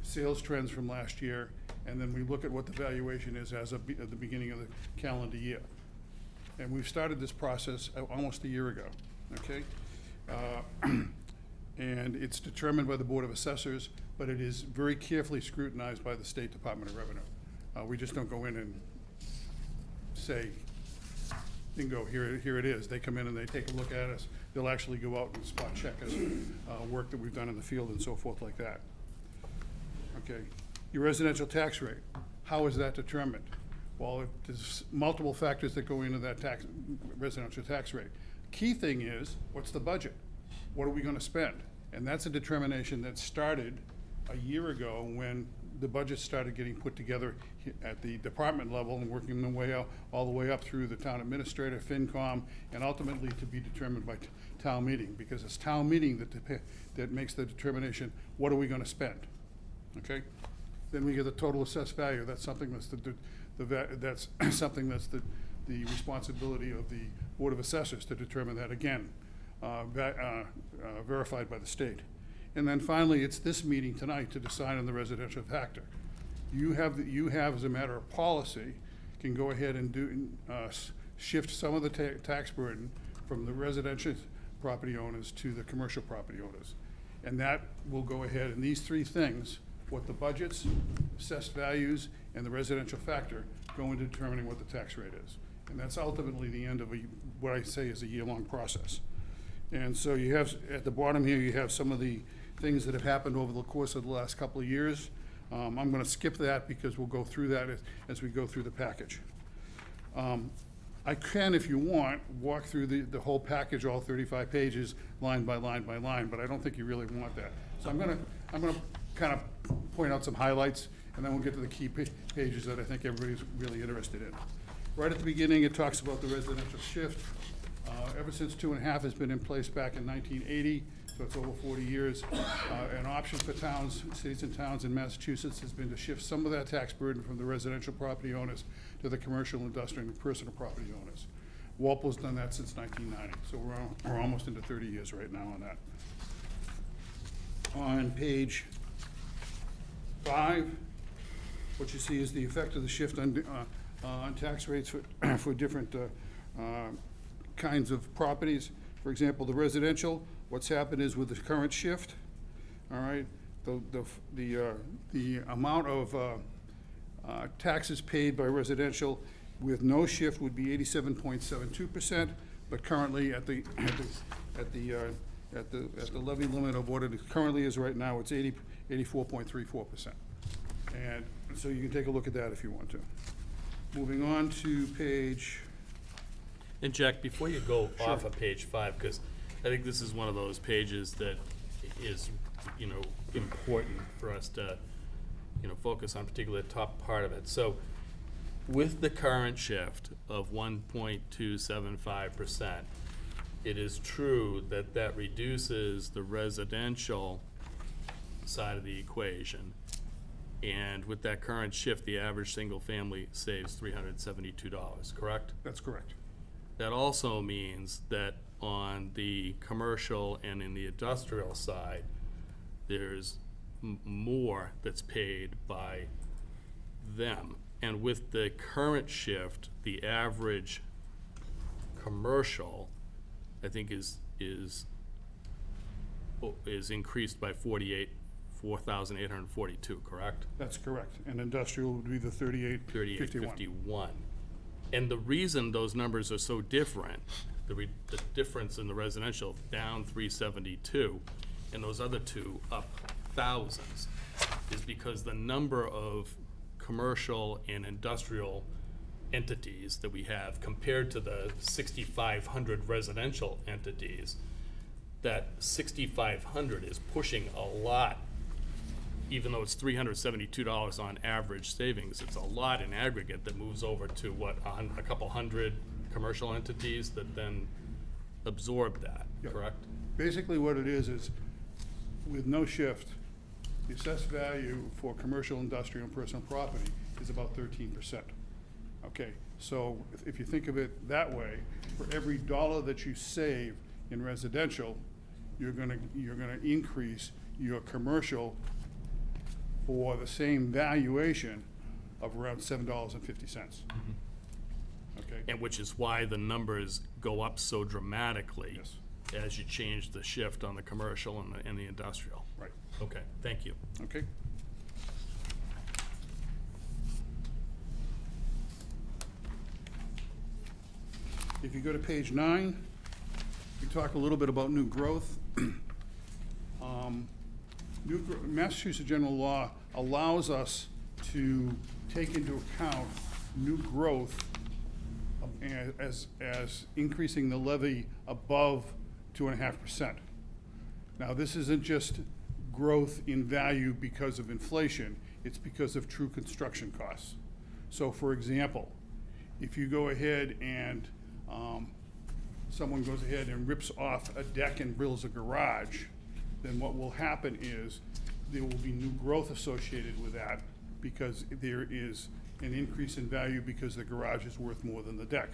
sales trends from last year, and then we look at what the valuation is as of at the beginning of the calendar year. And we've started this process almost a year ago, okay? And it's determined by the Board of Assessors, but it is very carefully scrutinized by the State Department of Revenue. We just don't go in and say, bingo, here it is. They come in and they take a look at us. They'll actually go out and spot check us, work that we've done in the field and so forth like that. Okay, your residential tax rate, how is that determined? Well, there's multiple factors that go into that residential tax rate. Key thing is, what's the budget? What are we gonna spend? And that's a determination that started a year ago when the budget started getting put together at the department level and working their way out, all the way up through the town administrator, FinCom, and ultimately to be determined by town meeting, because it's town meeting that makes the determination, what are we gonna spend? Okay? Then we get the total assessed value. That's something that's something that's the responsibility of the Board of Assessors to determine that, again, verified by the state. And then finally, it's this meeting tonight to decide on the residential factor. You have, as a matter of policy, can go ahead and shift some of the tax burden from the residential property owners to the commercial property owners. And that will go ahead, and these three things, what the budgets, assessed values, and the residential factor, go into determining what the tax rate is. And that's ultimately the end of what I say is a year-long process. And so you have, at the bottom here, you have some of the things that have happened over the course of the last couple of years. I'm gonna skip that because we'll go through that as we go through the package. I can, if you want, walk through the whole package, all 35 pages, line by line by line, but I don't think you really want that. So I'm gonna kind of point out some highlights, and then we'll get to the key pages that I think everybody's really interested in. Right at the beginning, it talks about the residential shift. Ever since 2.5 has been in place back in 1980, so it's over 40 years. An option for towns, cities and towns in Massachusetts has been to shift some of that tax burden from the residential property owners to the commercial, industrial, and personal property owners. Walpole's done that since 1990, so we're almost into 30 years right now on that. On page 5, what you see is the effect of the shift on tax rates for different kinds of properties. For example, the residential, what's happened is with the current shift, all right, the amount of taxes paid by residential with no shift would be 87.72%, but currently at the levy limit of what it currently is right now, it's 84.34%. And so you can take a look at that if you want to. Moving on to page, And Jack, before you go off of page 5, because I think this is one of those pages that is, important for us to, focus on, particularly the top part of it. So with the current shift of 1.275%, it is true that that reduces the residential side of the equation. And with that current shift, the average single family saves $372, correct? that's correct. That also means that on the commercial and in the industrial side, there's more that's paid by them. And with the current shift, the average commercial, I think is increased by 4,842, correct? That's correct. And industrial would be the 3851. 3851. And the reason those numbers are so different, the difference in the residential down 372 and those other two up thousands, is because the number of commercial and industrial entities that we have compared to the 6,500 residential entities, that 6,500 is pushing a lot. Even though it's $372 on average savings, it's a lot in aggregate that moves over to a couple hundred commercial entities that then absorb that, Yeah. correct? Basically what it is with no shift, the assessed value for commercial, industrial, and personal property is about 13%. Okay, so if you think of it that way, for every dollar that you save in residential, you're gonna increase your commercial for the same valuation of around $7.50. Okay? And which is why the numbers go up so dramatically Yes. as you change the shift on the commercial and the industrial. Right, Okay, thank you. okay? If you go to page 9, we talk a little bit about new growth. Massachusetts general law allows us to take into account new growth as increasing the levy above 2.5%. Now, this isn't just growth in value because of inflation, it's because of true construction costs. So for example, if you go ahead and someone goes ahead and rips off a deck and builds a garage, then what will happen is there will be new growth associated with that because there is an increase in value because the garage is worth more than the deck.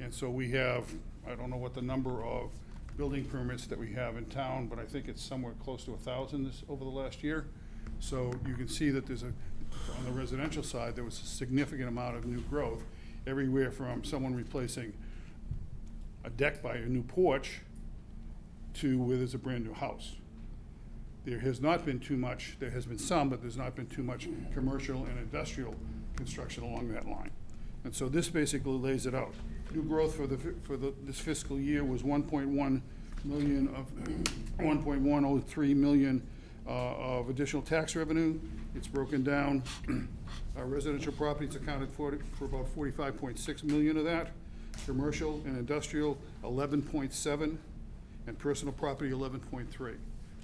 And so we have, I don't know what the number of building permits that we have in town, but I think it's somewhere close to 1,000 over the last year. So you can see that on the residential side, there was a significant amount of new growth, everywhere from someone replacing a deck by a new porch to where there's a brand-new house. There has not been too much, there has been some, but there's not been too much commercial and industrial construction along that line. And so this basically lays it out. New growth for this fiscal year was 1.103 million of additional tax revenue. It's broken down. Residential properties accounted for about 45.6 million of that. Commercial and industrial, 11.7, and personal property, 11.3.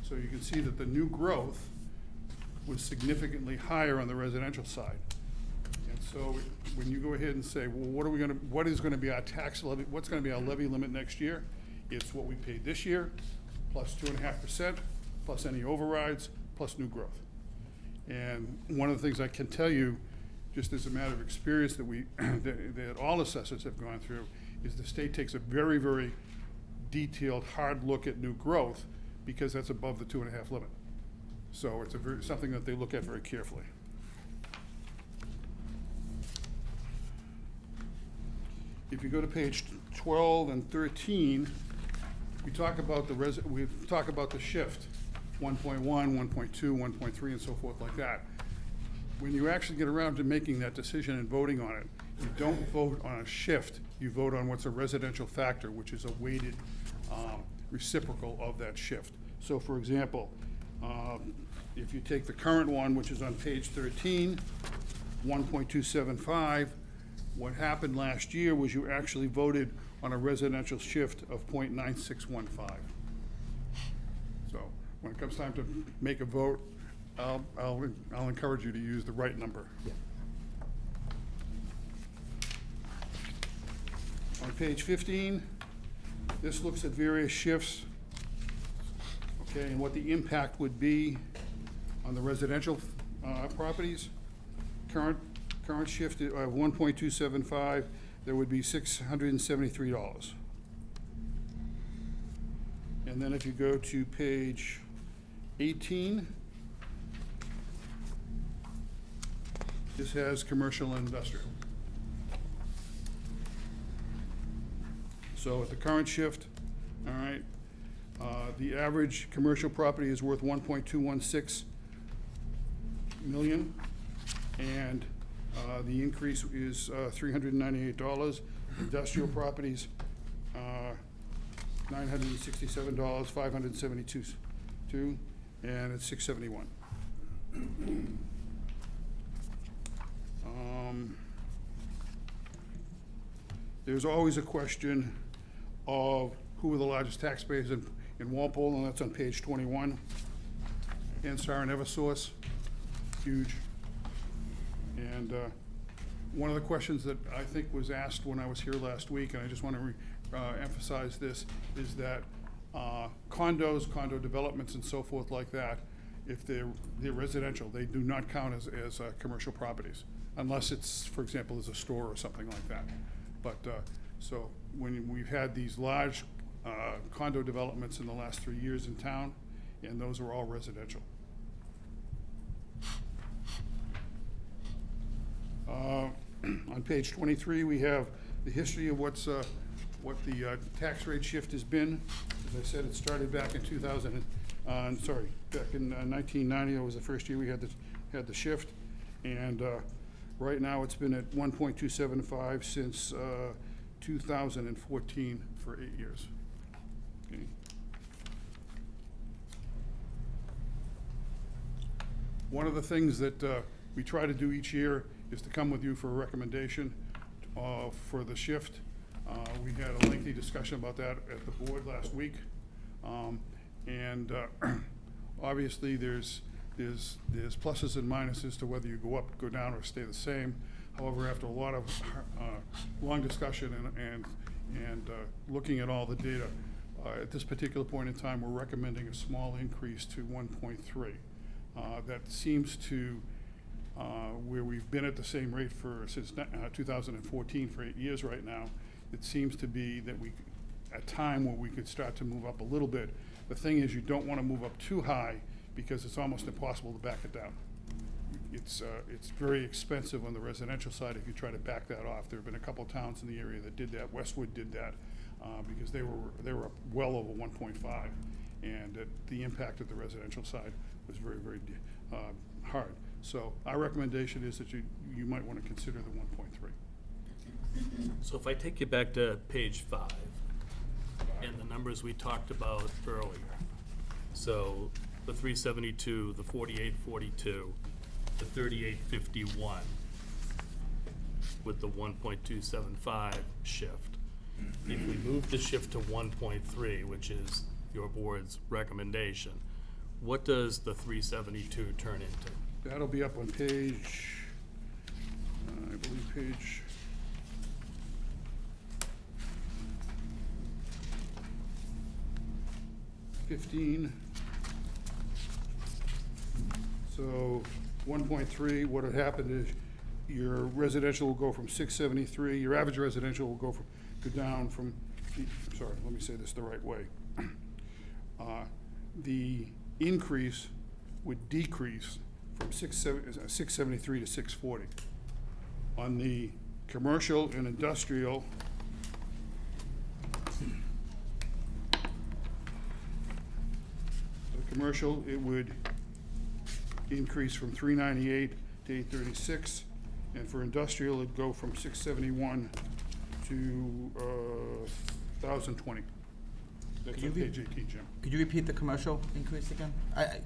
So you can see that the new growth was significantly higher on the residential side. And so when you go ahead and say, well, what is gonna be our tax levy, what's gonna be our levy limit next year? It's what we paid this year, plus 2.5%, plus any overrides, plus new growth. And one of the things I can tell you, just as a matter of experience that that all assessors have gone through, is the state takes a very, very detailed, hard look at new growth, because that's above the 2.5 limit. So it's something that they look at very carefully. If you go to page 12 and 13, we talk about the shift, 1.1, 1.2, 1.3, and so forth like that. When you actually get around to making that decision and voting on it, you don't vote on a shift, you vote on what's a residential factor, which is a weighted reciprocal of that shift. So for example, if you take the current one, which is on page 13, 1.275, what happened last year was you actually voted on a residential shift of 0.9615. So when it comes time to make a vote, I'll encourage you to use the right number. On page 15, this looks at various shifts, okay, and what the impact would be on the residential properties. Current shift of 1.275, there would be $673. And then if you go to page 18, this has commercial and industrial. So at the current shift, all right, the average commercial property is worth 1.216 million, and the increase is $398. Industrial properties, $967, 572, and it's 671. There's always a question of who are the largest taxpayers in Walpole, and that's on page 21. Enstar and Eversource, huge. And one of the questions that I think was asked when I was here last week, and I just want to emphasize this, is that condos, condo developments and so forth like that, if they're residential, they do not count as commercial properties, unless it's, for example, as a store or something like that. But, so when we've had these large condo developments in the last 3 years in town, and those are all residential. On page 23, we have the history of what the tax rate shift has been. As I said, it started back in 1990. It was the first year we had the shift, and right now it's been at 1.275 since 2014 for 8 years. Okay. One of the things that we try to do each year is to come with you for a recommendation for the shift. We had a lengthy discussion about that at the board last week. Obviously there's pluses and minuses to whether you go up, go down, or stay the same. However, after a lot of long discussion and looking at all the data, at this particular point in time, we're recommending a small increase to 1.3. That seems to, where we've been at the same rate since 2014 for 8 years right now, it seems to be that a time where we could start to move up a little bit. The thing is, you don't want to move up too high because it's almost impossible to back it down. It's very expensive on the residential side if you try to back that off. There have been a couple of towns in the area that did that. Westwood did that because they were up well over 1.5, and the impact of the residential side was very, very hard. So our recommendation is that you might want to consider the 1.3. So if I take you back to page 5 and the numbers we talked about earlier. So the 372, the 4842, the 3851 with the 1.275 shift. If we move the shift to 1.3, which is your board's recommendation, what does the 372 turn into? That'll be up on page, I believe page 15. So 1.3, what had happened is your residential will go from 673, your average residential will go down from, sorry, let me say this the right way. The increase would decrease from 673 to 640. On the commercial and industrial, commercial, it would increase from 398 to 836, and for industrial, it'd go from 671 to 1,020. That's Could you on re- page 18, Jim. Could you repeat the commercial increase again?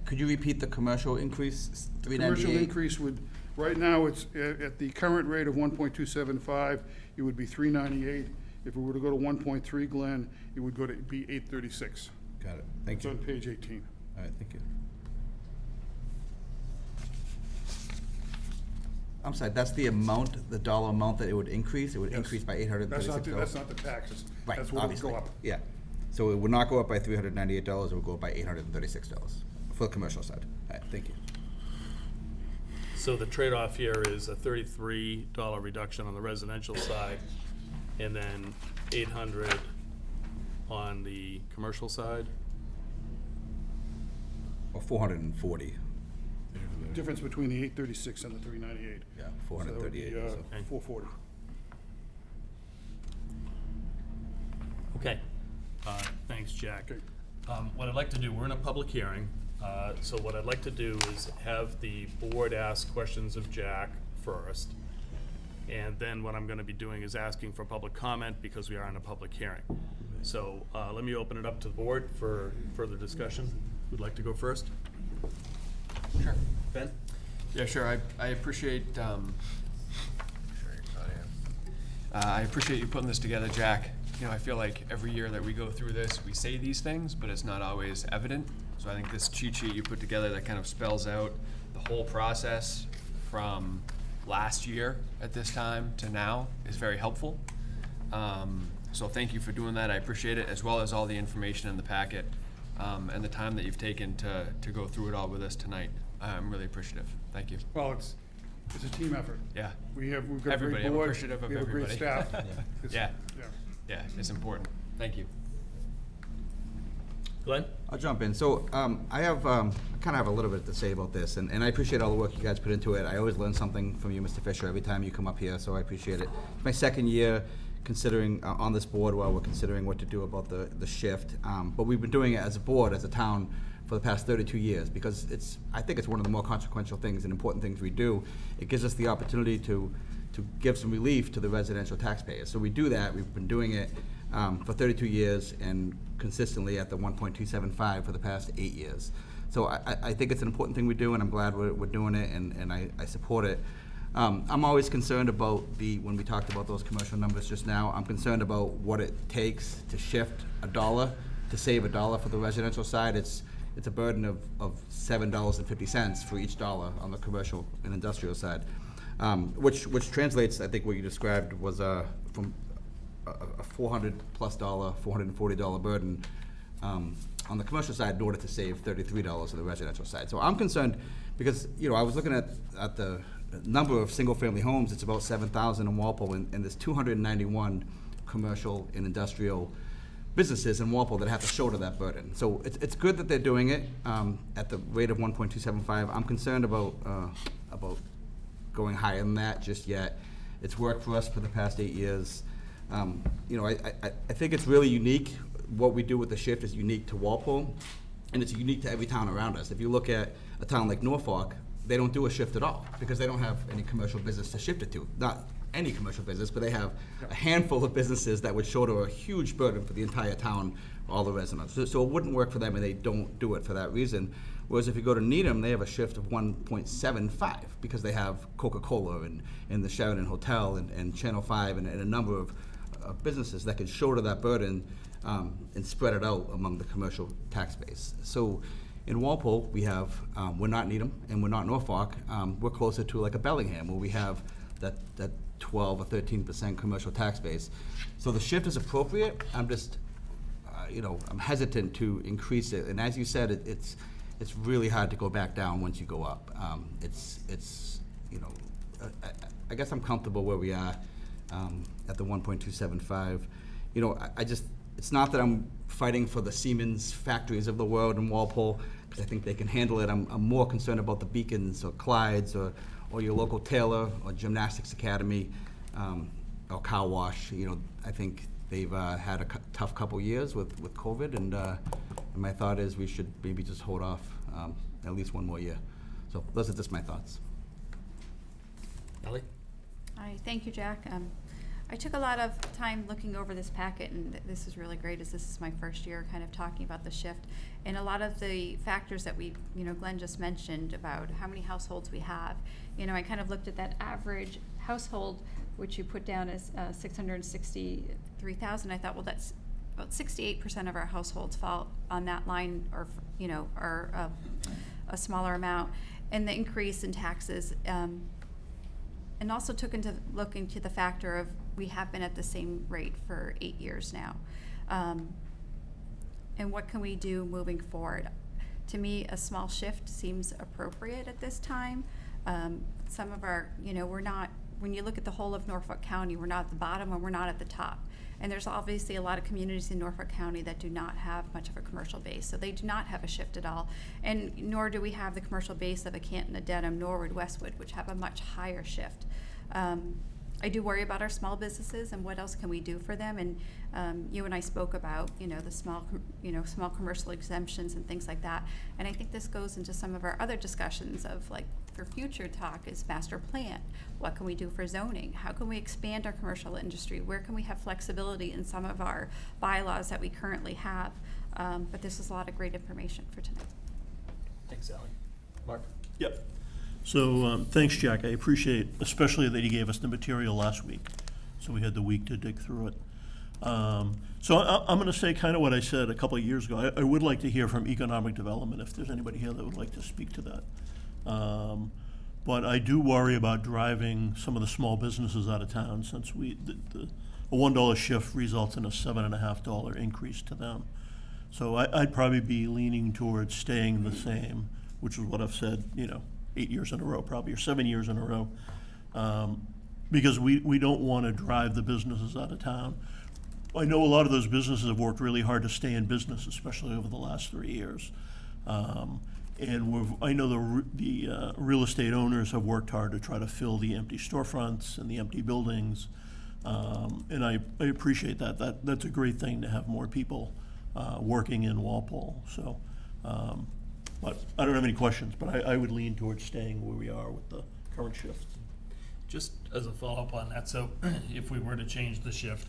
Could you repeat the commercial increase, Commercial 398? increase would, right now, it's at the current rate of 1.275, it would be 398. If it were to go to 1.3, Glenn, it would go to be 836. Got it, thank It's you. on page 18. All right, thank you. I'm sorry, that's the amount, the dollar amount that it would increase? It would Yes. increase by $836? That's not the taxes. Right, That's what would obviously. go up. Yeah. So it would not go up by $398, it would go up by $836 for the commercial side. All right, thank you. So the trade-off here is a $33 reduction on the residential side, and then 800 on the commercial side? Or 440. Difference between the 836 and the 398. Yeah, 438, So that would so. be 440. Okay. Thanks, Jack. Okay. What I'd like to do, we're in a public hearing, so what I'd like to do is have the board ask questions of Jack first. And then what I'm gonna be doing is asking for public comment because we are in a public hearing. So let me open it up to the board for further discussion. Who'd like to go first? Sure. Ben? Yeah, sure. I appreciate, I appreciate you putting this together, Jack. You know, I feel like every year that we go through this, we say these things, but it's not always evident. So I think this cheat sheet you put together that kind of spells out the whole process from last year at this time to now is very helpful. So thank you for doing that. I appreciate it, as well as all the information in the packet, and the time that you've taken to go through it all with us tonight. I'm really appreciative. Thank you. Well, it's a team effort. Yeah. We've got a great Everybody, I'm board. appreciative of We have a great everybody. staff. It's- Yeah. Yeah. Yeah, it's important. Thank you. Glenn? I'll jump in. So I have, I kind of have a little bit to say about this, and I appreciate all the work you guys put into it. I always learn something from you, Mr. Fisher, every time you come up here, so I appreciate it. It's my second year considering, on this board while we're considering what to do about the shift. But we've been doing it as a board, as a town, for the past 32 years, because I think it's one of the more consequential things and important things we do. It gives us the opportunity to give some relief to the residential taxpayers. So we do that. We've been doing it for 32 years and consistently at the 1.275 for the past 8 years. So I think it's an important thing we do, and I'm glad we're doing it, and I support it. I'm always concerned about when we talked about those commercial numbers just now, I'm concerned about what it takes to shift $1, to save $1 for the residential side. It's a burden of $7.50 for each dollar on the commercial and industrial side, which translates, I think what you described was from a $400+ $440 burden on the commercial side in order to save $33 on the residential side. So I'm concerned because, I was looking at the number of single-family homes. It's about 7,000 in Walpole, and there's 291 commercial and industrial businesses in Walpole that have to shoulder that burden. So it's good that they're doing it at the rate of 1.275. I'm concerned about going higher than that just yet. It's worked for us for the past 8 years. I think it's really unique. What we do with the shift is unique to Walpole, and it's unique to every town around us. If you look at a town like Norfolk, they don't do a shift at all because they don't have any commercial business to shift it to. Not any commercial business, but they have a handful of businesses that would shoulder a huge burden for the entire town, all the residents. So it wouldn't work for them, and they don't do it for that reason. Whereas if you go to Needham, they have a shift of 1.75 because they have Coca-Cola and the Sheraton Hotel and Channel 5 and a number of businesses that can shoulder that burden and spread it out among the commercial tax base. So in Walpole, we have, we're not Needham and we're not Norfolk. We're closer to like a Bellingham where we have that 12 or 13% commercial tax base. So the shift is appropriate. I'm just, I'm hesitant to increase it. And as you said, it's really hard to go back down once you go up. I guess I'm comfortable where we are at the 1.275. It's not that I'm fighting for the Siemens factories of the world in Walpole, because I think they can handle it. I'm more concerned about the Beacons or Clydes or your local tailor or gymnastics academy or car wash. I think they've had a tough couple years with COVID, and my thought is we should maybe just hold off at least one more year. So those are just my thoughts. Ally? Hi, thank you, Jack. I took a lot of time looking over this packet, and this is really great, as this is my first year kind of talking about the shift. And a lot of the factors that Glenn just mentioned about how many households we have, I kind of looked at that average household, which you put down as 663,000. I thought, well, that's about 68% of our households fall on that line, or are a smaller amount. And the increase in taxes, and also took into look into the factor of we have been at the same rate for 8 years now. And what can we do moving forward? To me, a small shift seems appropriate at this time. Some of our, we're not, when you look at the whole of Norfolk County, we're not at the bottom and we're not at the top. And there's obviously a lot of communities in Norfolk County that do not have much of a commercial base, so they do not have a shift at all. And nor do we have the commercial base of a Canton, a Dedham, Norwood, Westwood, which have a much higher shift. I do worry about our small businesses and what else can we do for them. And you and I spoke about, the small commercial exemptions and things like that. And I think this goes into some of our other discussions of, like, for future talk is master plan. What can we do for zoning? How can we expand our commercial industry? Where can we have flexibility in some of our bylaws that we currently have? But this is a lot of great information for tonight. Thanks, Ally. Mark? Yep. So, thanks, Jack. I appreciate especially that you gave us the material last week, so we had the week to dig through it. So I'm going to say kind of what I said a couple of years ago. I would like to hear from economic development if there's anybody here that would like to speak to that. But I do worry about driving some of the small businesses out of town, since a $1 shift results in a $7.50 increase to them. So I'd probably be leaning towards staying the same, which is what I've said, 8 years in a row, probably, or 7 years in a row, because we don't want to drive the businesses out of town. I know a lot of those businesses have worked really hard to stay in business, especially over the last 3 years. And I know the real estate owners have worked hard to try to fill the empty storefronts and the empty buildings. And I appreciate that. That's a great thing to have more people working in Walpole. So, but I don't have any questions, but I would lean towards staying where we are with the current shift. Just as a follow-up on that, so if we were to change the shift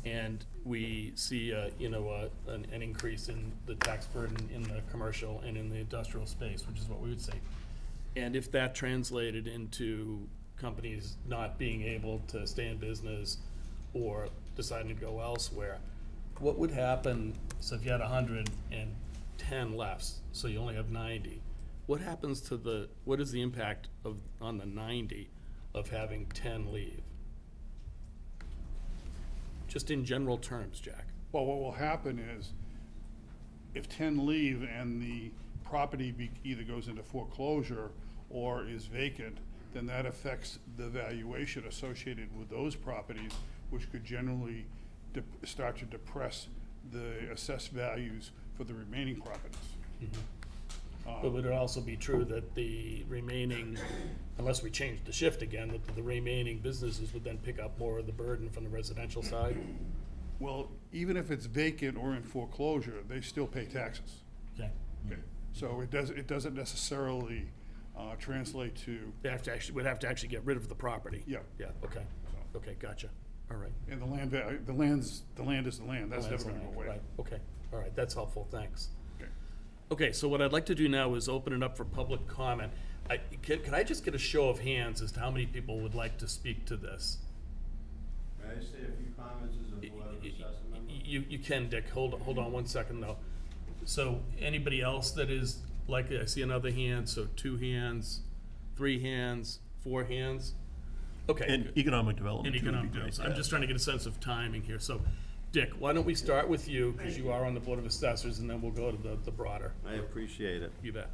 and we see, an increase in the tax burden in the commercial and in the industrial space, which is what we would say, and if that translated into companies not being able to stay in business or deciding to go elsewhere, what would happen? So if you had 110 left, so you only have 90, what happens to what is the impact on the 90 of having 10 leave? Just in general terms, Jack. Well, what will happen is, if 10 leave and the property either goes into foreclosure or is vacant, then that affects the valuation associated with those properties, which could generally start to depress the assessed values for the remaining properties. But would it also be true that the remaining, unless we change the shift again, that the remaining businesses would then pick up more of the burden from the residential side? Well, even if it's vacant or in foreclosure, they still pay taxes. Okay. Okay. So it doesn't necessarily translate to, They would have to actually get rid of the property? yeah. Yeah, okay. So, Okay, gotcha. All right. And the land, the land is the land, that's never gonna go away. Right, okay, all right, that's helpful, thanks. Okay. Okay, so what I'd like to do now is open it up for public comment. Can I just get a show of hands as to how many people would like to speak to this? May I say a few comments as a Board of Assessment member? You can, Dick, hold on 1 second though. So anybody else that is, like, I see another hand, so 2 hands, 3 hands, 4 hands? Okay. And good. economic development And too would be economic great. development. I'm just trying to get a sense of timing here. So, Dick, why don't we start with you, because you are on the Board of Assessors, and then we'll go to the broader. I appreciate it. You bet.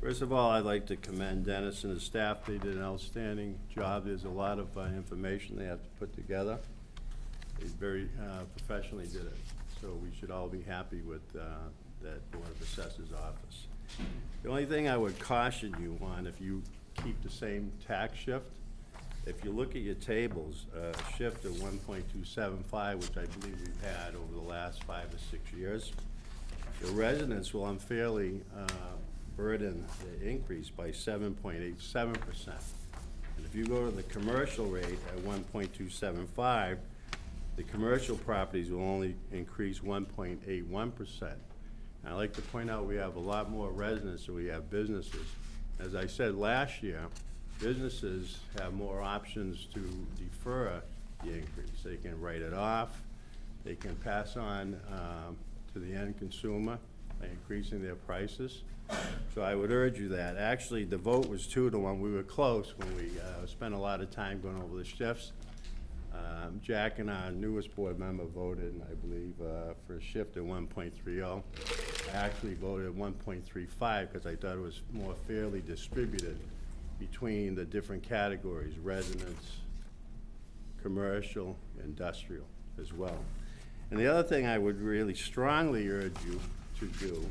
First of all, I'd like to commend Dennis and his staff. They did an outstanding job. There's a lot of information they have to put together. They very professionally did it. So we should all be happy with that Board of Assessors office. The only thing I would caution you on, if you keep the same tax shift, if you look at your tables, a shift of 1.275, which I believe we've had over the last 5 or 6 years, the residents will unfairly burden the increase by 7.87%. And if you go to the commercial rate at 1.275, the commercial properties will only increase 1.81%. And I'd like to point out we have a lot more residents than we have businesses. As I said last year, businesses have more options to defer the increase. They can write it off, they can pass on to the end consumer by increasing their prices. So I would urge you that. Actually, the vote was 2-1. We were close when we spent a lot of time going over the shifts. Jack and our newest board member voted, I believe, for a shift at 1.30. I actually voted 1.35 because I thought it was more fairly distributed between the different categories, residents, commercial, industrial as well. And the other thing I would really strongly urge you to do,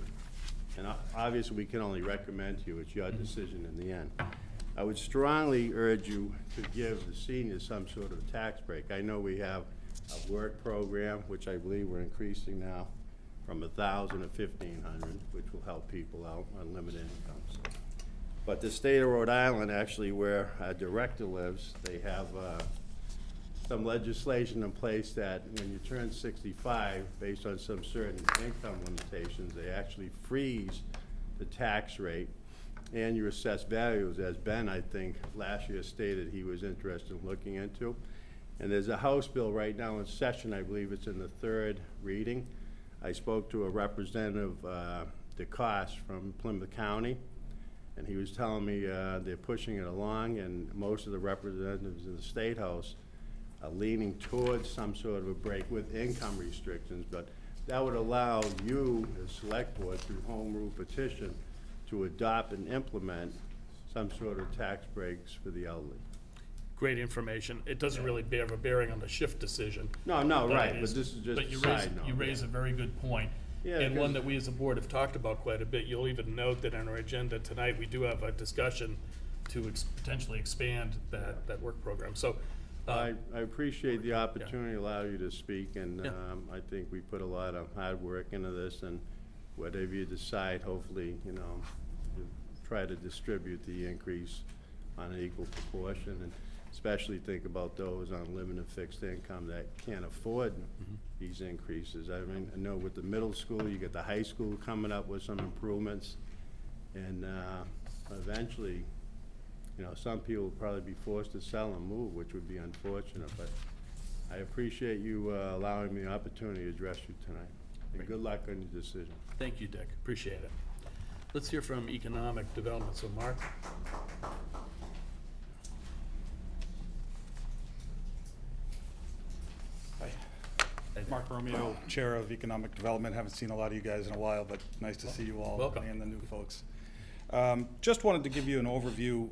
and obviously we can only recommend to you, it's your decision in the end. I would strongly urge you to give the seniors some sort of tax break. I know we have a work program, which I believe we're increasing now from 1,000 to 1,500, which will help people out on limited incomes. But the state of Rhode Island, actually where our director lives, they have some legislation in place that when you turn 65, based on some certain income limitations, they actually freeze the tax rate and your assessed values, as Ben, I think, last year stated he was interested in looking into. And there's a House bill right now in session, I believe it's in the 3rd reading. I spoke to a representative, DeCoste from Plymouth County, and he was telling me they're pushing it along, and most of the representatives in the State House are leaning towards some sort of a break with income restrictions, but that would allow you, as select board, through home rule petition, to adopt and implement some sort of tax breaks for the elderly. Great information. It doesn't really bear a bearing on the shift decision. No, no, right, it but is- this is just but a you side note. You raise a very good point. Yeah, And one because- that we as a board have talked about quite a bit. You'll even note that on our agenda tonight, we do have a discussion to potentially expand that work program. So, I appreciate the opportunity to allow you to speak, and Yeah. I think we put a lot of hard work into this, and whatever you decide, hopefully, you try to distribute the increase on an equal proportion, and especially think about those on limited fixed income that can't afford these increases. I mean, I know with the middle school, you get the high school coming up with some improvements, and eventually, some people will probably be forced to sell and move, which would be unfortunate, but I appreciate you allowing me the opportunity to address you tonight. And good luck on your decision. thank you, Dick. Appreciate it. Let's hear from Economic Development. So, Mark? Hi. Hey, Mark Romeo, Chair of Economic Development. Haven't seen a lot of you guys in a while, but nice to see you all. Welcome. And the new folks. Just wanted to give you an overview.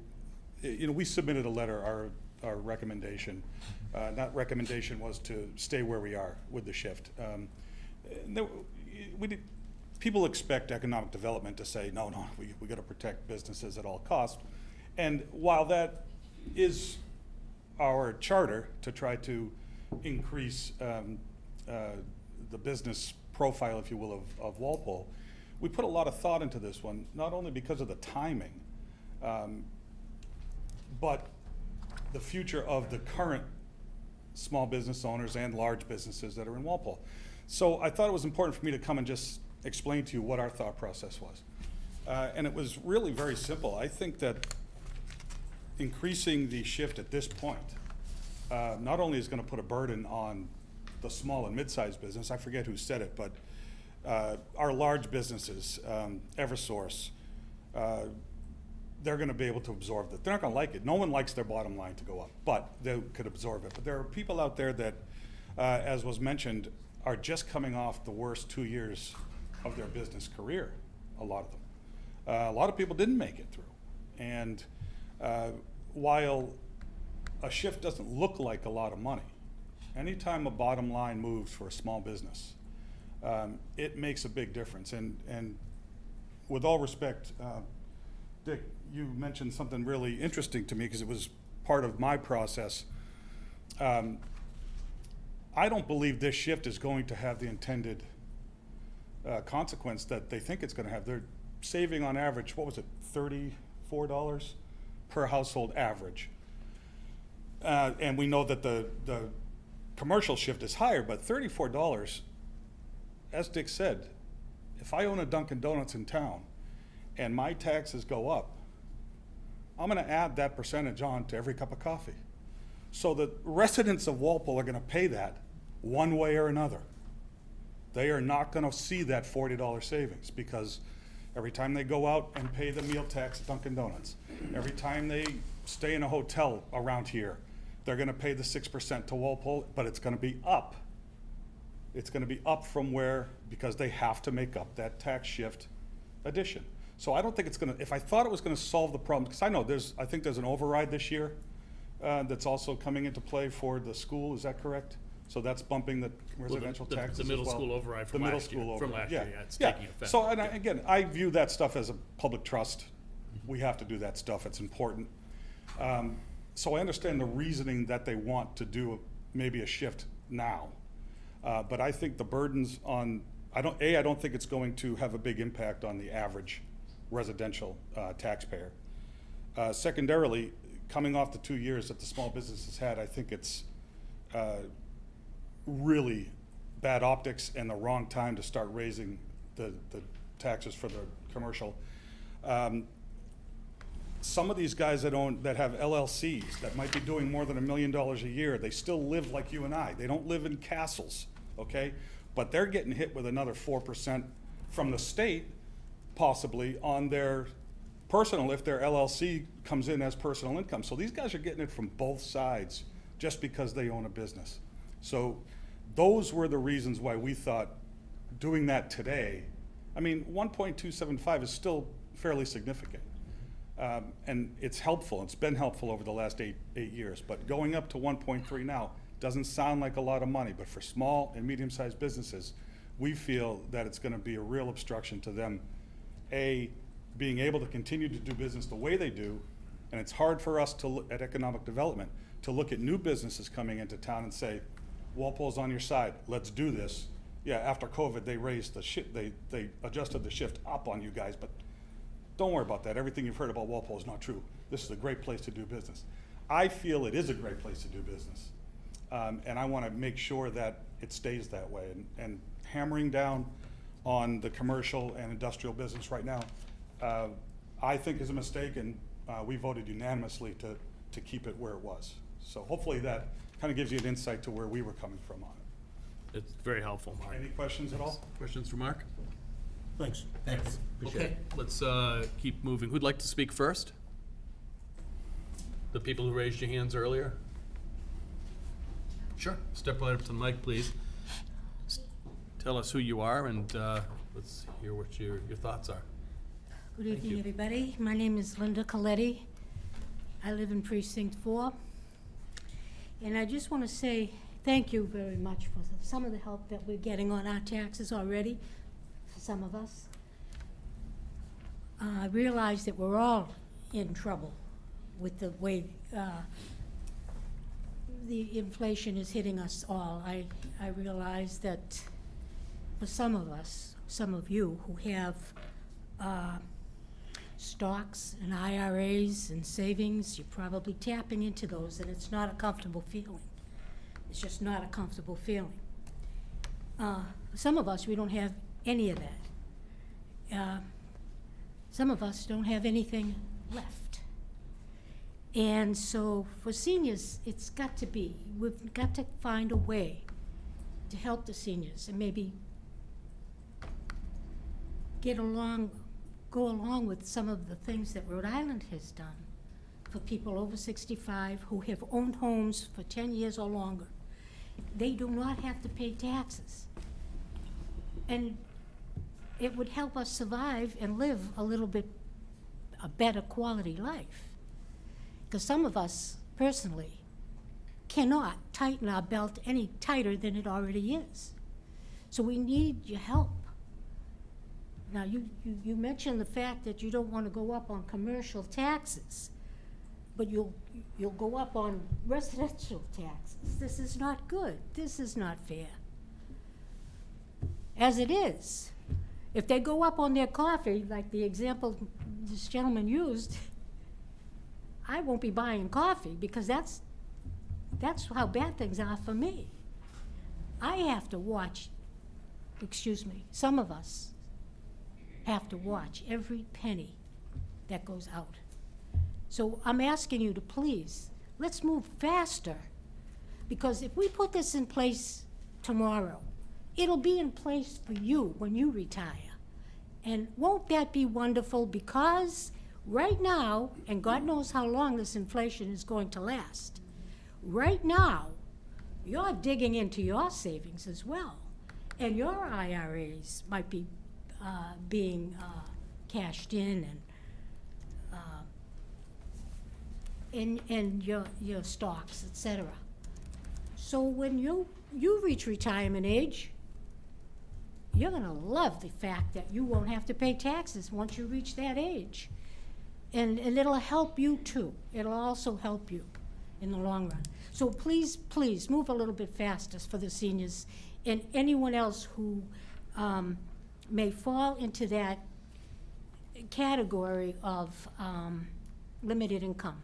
We submitted a letter, our recommendation. That recommendation was to stay where we are with the shift. People expect economic development to say, no, we got to protect businesses at all costs. And while that is our charter to try to increase the business profile, if you will, of Walpole, we put a lot of thought into this one, not only because of the timing, but the future of the current small business owners and large businesses that are in Walpole. So I thought it was important for me to come and just explain to you what our thought process was. And it was really very simple. I think that increasing the shift at this point, not only is gonna put a burden on the small and mid-sized business, I forget who said it, but our large businesses, Eversource, they're gonna be able to absorb that. They're not gonna like it. No one likes their bottom line to go up, but they could absorb it. But there are people out there that, as was mentioned, are just coming off the worst 2 years of their business career, a lot of them. A lot of people didn't make it through. And while a shift doesn't look like a lot of money, anytime a bottom line moves for a small business, it makes a big difference. And with all respect, Dick, you mentioned something really interesting to me because it was part of my process. I don't believe this shift is going to have the intended consequence that they think it's going to have. They're saving on average, what was it, $34 per household average. And we know that the commercial shift is higher, but $34, as Dick said, if I own a Dunkin' Donuts in town and my taxes go up, I'm gonna add that percentage on to every cup of coffee. So the residents of Walpole are gonna pay that one way or another. They are not gonna see that $40 savings because every time they go out and pay the meal tax at Dunkin' Donuts, every time they stay in a hotel around here, they're gonna pay the 6% to Walpole, but it's gonna be up. It's gonna be up from where, because they have to make up that tax shift addition. So I don't think it's gonna, if I thought it was gonna solve the problem, because I know I think there's an override this year that's also coming into play for the school, is that correct? So that's bumping the residential taxes as The middle well? school override The from middle last year. school From override, last year, yeah, it's yeah. taking effect. So, and again, I view that stuff as a public trust. We have to do that stuff, it's important. So I understand the reasoning that they want to do maybe a shift now. But I think the burdens on, I don't think it's going to have a big impact on the average residential taxpayer. Secondarily, coming off the 2 years that the small business has had, I think it's really bad optics and the wrong time to start raising the taxes for the commercial. Some of these guys that have LLCs that might be doing more than $1 million a year, they still live like you and I. They don't live in castles, okay? But they're getting hit with another 4% from the state, possibly, on their personal, if their LLC comes in as personal income. So these guys are getting it from both sides just because they own a business. So those were the reasons why we thought doing that today, I mean, 1.275 is still fairly significant. And it's helpful, it's been helpful over the last eight years, but going up to 1.3 now doesn't sound like a lot of money, but for small and medium-sized businesses, we feel that it's gonna be a real obstruction to them, being able to continue to do business the way they do, and it's hard for us to look at economic development, to look at new businesses coming into town and say, Walpole's on your side, let's do this. Yeah, after COVID, they raised they adjusted the shift up on you guys, but don't worry about that. Everything you've heard about Walpole is not true. This is a great place to do business. I feel it is a great place to do business. And I want to make sure that it stays that way. And hammering down on the commercial and industrial business right now, I think is a mistake, and we voted unanimously to keep it where it was. So hopefully that kind of gives you an insight to where we were coming from on it. It's very helpful, Mark. Any questions at all? Questions for Mark? Thanks. Thanks. Appreciate Okay, it. let's keep moving. Who'd like to speak first? The people who raised your hands earlier? Sure. Step right up to the mic, please. Tell us who you are, and let's hear what your thoughts are. Good Thank evening, you. everybody. My name is Linda Coletti. I live in Precinct 4. And I just want to say thank you very much for some of the help that we're getting on our taxes already, for some of us. I realize that we're all in trouble with the way the inflation is hitting us all. I realize that for some of us, some of you who have stocks and IRAs and savings, you're probably tapping into those, and it's not a comfortable feeling. It's just not a comfortable feeling. Some of us, we don't have any of that. Some of us don't have anything left. And so for seniors, it's got to be, we've got to find a way to help the seniors and maybe go along with some of the things that Rhode Island has done for people over 65 who have owned homes for 10 years or longer. They do not have to pay taxes. And it would help us survive and live a better quality life. Because some of us, personally, cannot tighten our belt any tighter than it already is. So we need your help. Now, you mentioned the fact that you don't want to go up on commercial taxes, but you'll go up on residential taxes. This is not good. This is not fair. As it is, if they go up on their coffee, like the example this gentleman used, I won't be buying coffee because that's how bad things are for me. I have to watch, some of us have to watch every penny that goes out. So I'm asking you to please, let's move faster. Because if we put this in place tomorrow, it'll be in place for you when you retire. And won't that be wonderful? Because right now, and God knows how long this inflation is going to last, right now, you're digging into your savings as well. And your IRAs might be being cashed in, and your stocks, etc. So when you reach retirement age, you're gonna love the fact that you won't have to pay taxes once you reach that age. And it'll help you too. It'll also help you in the long run. So please, please, move a little bit faster for the seniors and anyone else who may fall into that category of limited income.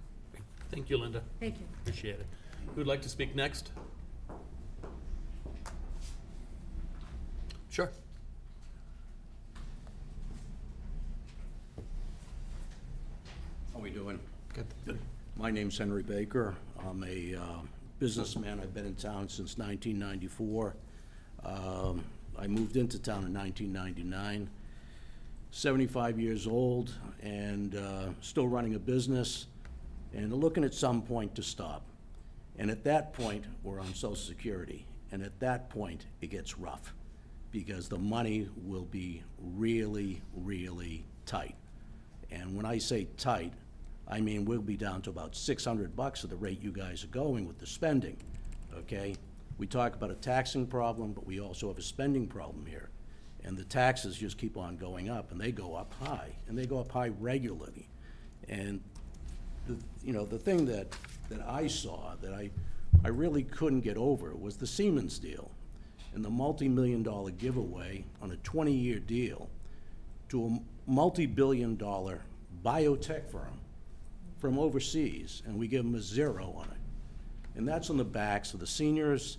Thank you, Linda. Thank you. Appreciate it. Who'd like to speak next? Sure. How we doing? Good. My name's Henry Baker. I'm a businessman. I've been in town since 1994. I moved into town in 1999. 75 years old and still running a business and looking at some point to stop. And at that point, we're on Social Security. And at that point, it gets rough because the money will be really, really tight. And when I say tight, I mean we'll be down to about $600 at the rate you guys are going with the spending, okay? We talk about a taxing problem, but we also have a spending problem here. And the taxes just keep on going up, and they go up high, and they go up high regularly. And the thing that I saw that I really couldn't get over was the Siemens deal and the multi-million-dollar giveaway on a 20-year deal to a multi-billion-dollar biotech firm from overseas, and we give them a zero on it. And that's on the backs of the seniors,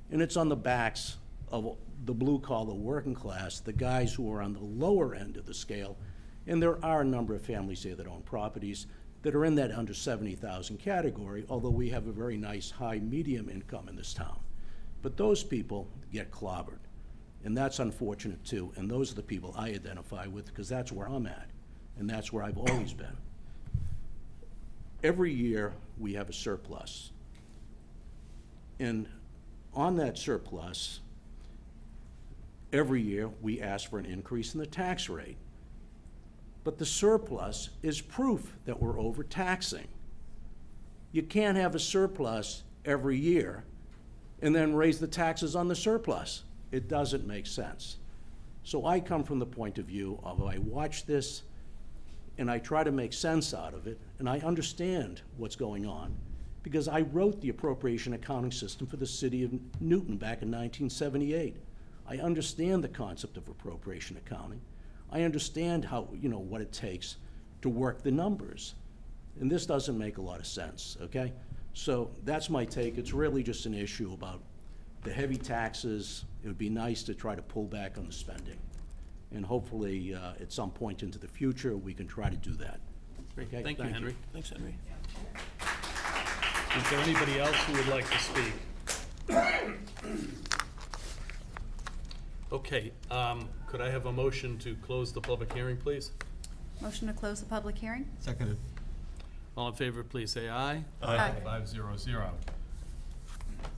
and it's on the backs of the blue-collar working class, the guys who are on the lower end of the scale. And there are a number of families here that own properties that are in that under 70,000 category, although we have a very nice high medium income in this town. But those people get clobbered, and that's unfortunate too, and those are the people I identify with because that's where I'm at, and that's where I've always been. Every year, we have a surplus. And on that surplus, every year, we ask for an increase in the tax rate. But the surplus is proof that we're overtaxing. You can't have a surplus every year and then raise the taxes on the surplus. It doesn't make sense. So I come from the point of view of I watch this and I try to make sense out of it, and I understand what's going on because I wrote the appropriation accounting system for the city of Newton back in 1978. I understand the concept of appropriation accounting. I understand how, what it takes to work the numbers. And this doesn't make a lot of sense, okay? So that's my take. It's really just an issue about the heavy taxes. It would be nice to try to pull back on the spending. And hopefully, at some point into the future, we can try to do that. Great, Okay, thank you, Henry. Thanks, Henry. Is there anybody else who would like to speak? Okay, could I have a motion to close the public hearing, please? Motion to close the public hearing? Seconded. All in favor, please say aye. Aye. 500.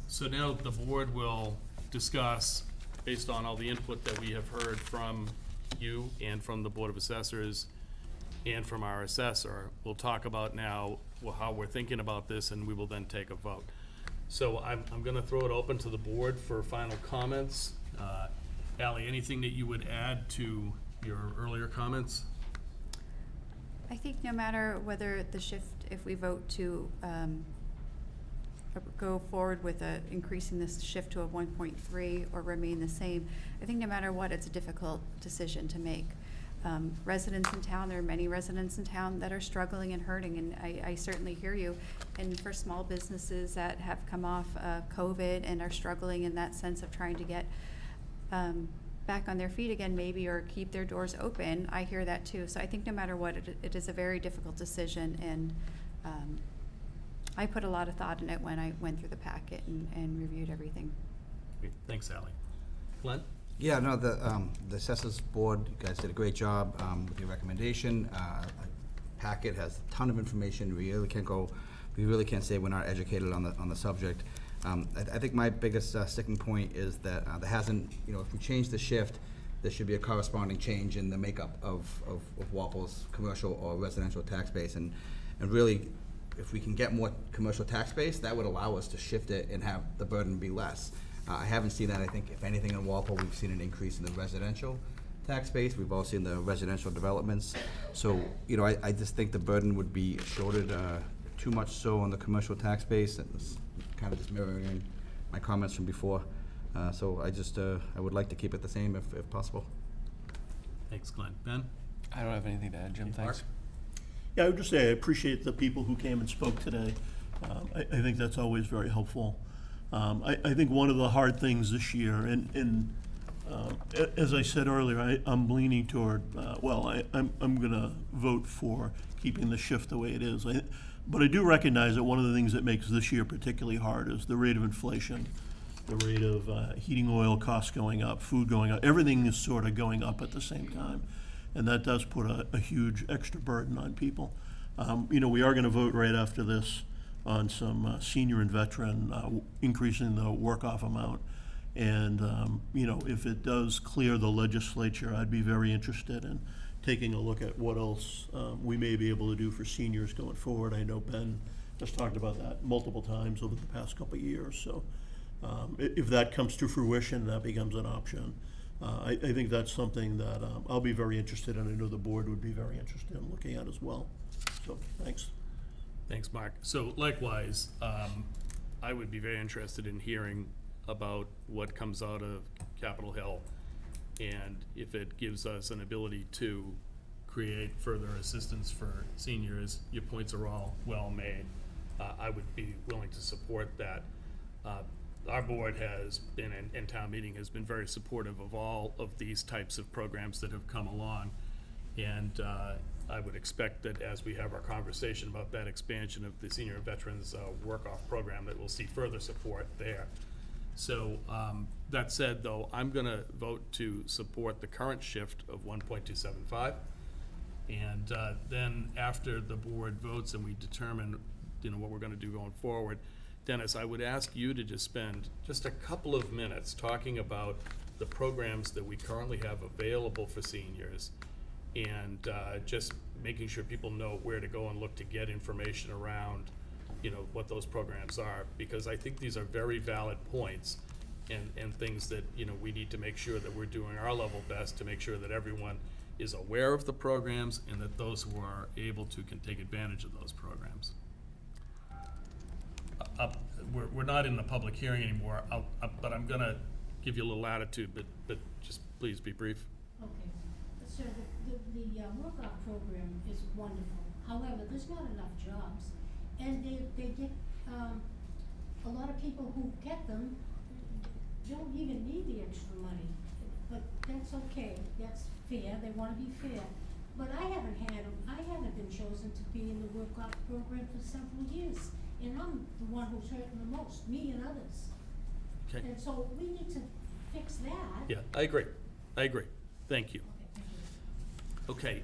So now the board will discuss, based on all the input that we have heard from you and from the Board of Assessors and from our assessor, we'll talk about now how we're thinking about this, and we will then take a vote. So I'm gonna throw it open to the board for final comments. Ally, anything that you would add to your earlier comments? I think no matter whether the shift, if we vote to go forward with increasing this shift to a 1.3 or remain the same, I think no matter what, it's a difficult decision to make. Residents in town, there are many residents in town that are struggling and hurting, and I certainly hear you. And for small businesses that have come off COVID and are struggling in that sense of trying to get back on their feet again maybe, or keep their doors open, I hear that too. So I think no matter what, it is a very difficult decision, and I put a lot of thought in it when I went through the packet and reviewed everything. Great, thanks, Ally. Glenn? Yeah, no, the Assessors Board, you guys did a great job with your recommendation. Packet has a ton of information. We really can't say we're not educated on the subject. I think my biggest sticking point is that there hasn't, if we change the shift, there should be a corresponding change in the makeup of Walpole's commercial or residential tax base. And really, if we can get more commercial tax base, that would allow us to shift it and have the burden be less. I haven't seen that. I think if anything in Walpole, we've seen an increase in the residential tax base. We've all seen the residential developments. So, I just think the burden would be shouldered too much so on the commercial tax base. It's kind of just mirroring my comments from before. So I would like to keep it the same if possible. Thanks, Glenn. Ben? I don't have anything to add, Jim, thanks. Yeah, I would just say I appreciate the people who came and spoke today. I think that's always very helpful. I think one of the hard things this year, and as I said earlier, I'm leaning toward, I'm going to vote for keeping the shift the way it is. But I do recognize that one of the things that makes this year particularly hard is the rate of inflation, the rate of heating oil costs going up, food going up. Everything is sort of going up at the same time. And that does put a huge extra burden on people. We are going to vote right after this on some senior and veteran, increasing the work-off amount. And, if it does clear the legislature, I'd be very interested in taking a look at what else we may be able to do for seniors going forward. I know Ben has talked about that multiple times over the past couple of years. So if that comes to fruition, that becomes an option. I think that's something that I'll be very interested in. I know the board would be very interested in looking at as well. So, thanks. Thanks, Mark. So likewise, I would be very interested in hearing about what comes out of Capitol Hill, and if it gives us an ability to create further assistance for seniors. Your points are all well made. I would be willing to support that. Our board has been, and town meeting has been very supportive of all of these types of programs that have come along. And I would expect that as we have our conversation about that expansion of the senior and veterans work-off program, that we'll see further support there. So that said, though, I'm gonna vote to support the current shift of 1.275. And then after the board votes and we determine, what we're gonna do going forward, Dennis, I would ask you to just spend just a couple of minutes talking about the programs that we currently have available for seniors, and just making sure people know where to go and look to get information around, what those programs are, because I think these are very valid points and things that, we need to make sure that we're doing our level best to make sure that everyone is aware of the programs and that those who are able to can take advantage of those programs. We're not in the public hearing anymore, but I'm gonna give you a little attitude, but just please be brief. Okay, so the work-off program is wonderful. However, there's not enough jobs, and they get a lot of people who get them don't even need the extra money. But that's okay, that's fair, they wanna be fair. But I haven't been chosen to be in the work-off program for several years. And I'm the one who's hurting the most, me and others. Okay. And so we need to fix that. Yeah, I agree. Thank you. Okay,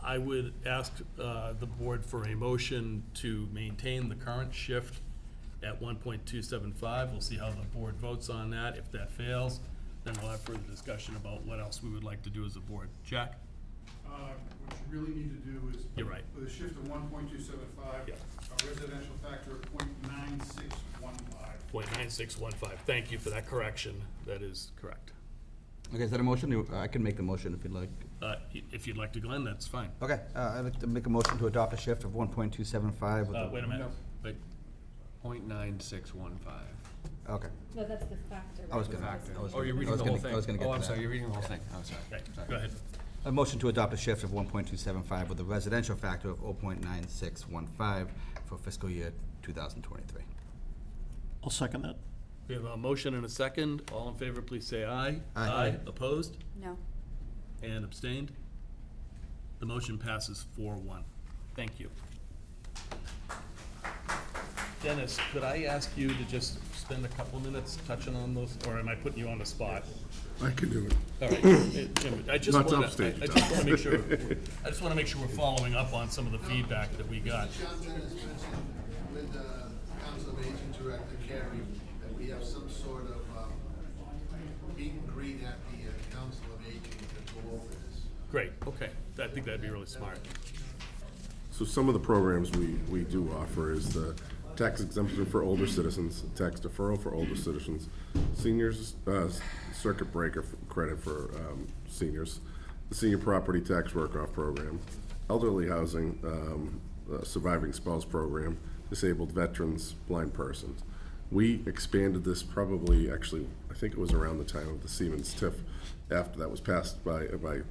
I would ask the board for a motion to maintain the current shift at 1.275. We'll see how the board votes on that. If that fails, then we'll have further discussion about what else we would like to do as a board. Jack? What you really need to do is. You're right. With a shift of 1.275, Yeah. a residential factor of 0.9615. 0.9615. Thank you for that correction. That is correct. Okay, is that a motion? I can make the motion if you'd like. If you'd like to, Glenn, that's fine. Okay, I'd like to make a motion to adopt a shift of 1.275 with Wait a minute. Wait. 0.9615. Okay. No, that's the factor. I was gonna. Factor. I was Oh, you're gonna- reading I was the whole gonna- thing? I was gonna get Oh, to I'm that. sorry, you're reading the whole thing. Oh, sorry. Okay, Sorry. go ahead. A motion to adopt a shift of 1.275 with a residential factor of 0.9615 for fiscal year 2023. I'll second that. We have a motion and a second. All in favor, please say aye. Aye. Opposed? No. And abstained? The motion passes 4-1. Thank you. Dennis, could I ask you to just spend a couple of minutes touching on those, or am I putting you on the spot? I can do it. All right, Jim, I just Not to wanna, upstage you, I just wanna make sure, I just wanna make sure we're following up on some of the feedback that we got. John Dennis mentioned with Council of Aging Director Carey that we have some sort of meet and greet at the Council of Aging to go over this. Great, okay. I think that'd be really smart. So some of the programs we do offer is the tax exemption for older citizens, tax deferral for older citizens, seniors, circuit breaker credit for seniors, the senior property tax work-off program, elderly housing, surviving spouse program, disabled veterans, blind persons. We expanded this probably, actually, I think it was around the time of the Siemens TIF, after that was passed by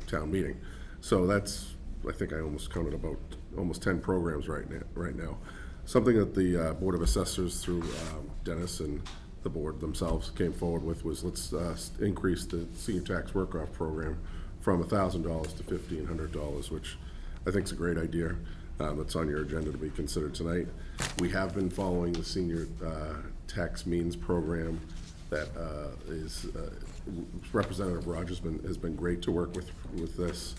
town meeting. So that's, I think I almost counted about almost 10 programs right now. Something that the Board of Assessors through Dennis and the board themselves came forward with was let's increase the senior tax work-off program from $1,000 to $1,500, which I think is a great idea. That's on your agenda to be considered tonight. We have been following the senior tax means program that is Representative Rogers has been great to work with this.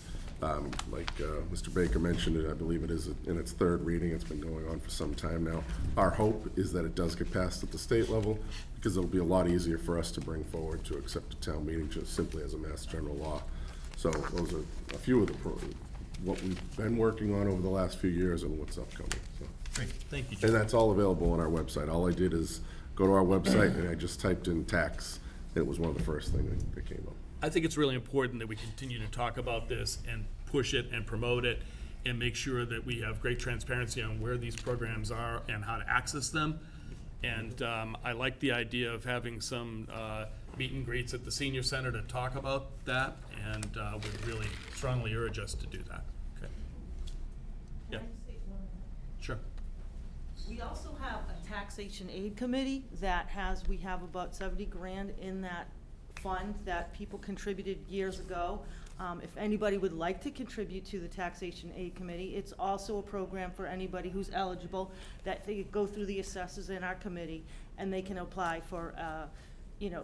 Like Mr. Baker mentioned, I believe it is in its third reading. It's been going on for some time now. Our hope is that it does get passed at the state level because it'll be a lot easier for us to bring forward to accept a town meeting just simply as a mass general law. So those are a few of what we've been working on over the last few years and what's upcoming. So. Great, thank you, Jim. And that's all available on our website. All I did is go to our website and I just typed in tax. It was one of the first things that came up. I think it's really important that we continue to talk about this and push it and promote it and make sure that we have great transparency on where these programs are and how to access them. And I like the idea of having some meet and greets at the senior center to talk about that, and would really strongly urge us to do that. Okay. Yeah. Sure. We also have a taxation aid committee that we have about 70 grand in that fund that people contributed years ago. If anybody would like to contribute to the taxation aid committee, it's also a program for anybody who's eligible that they go through the assessors in our committee and they can apply for,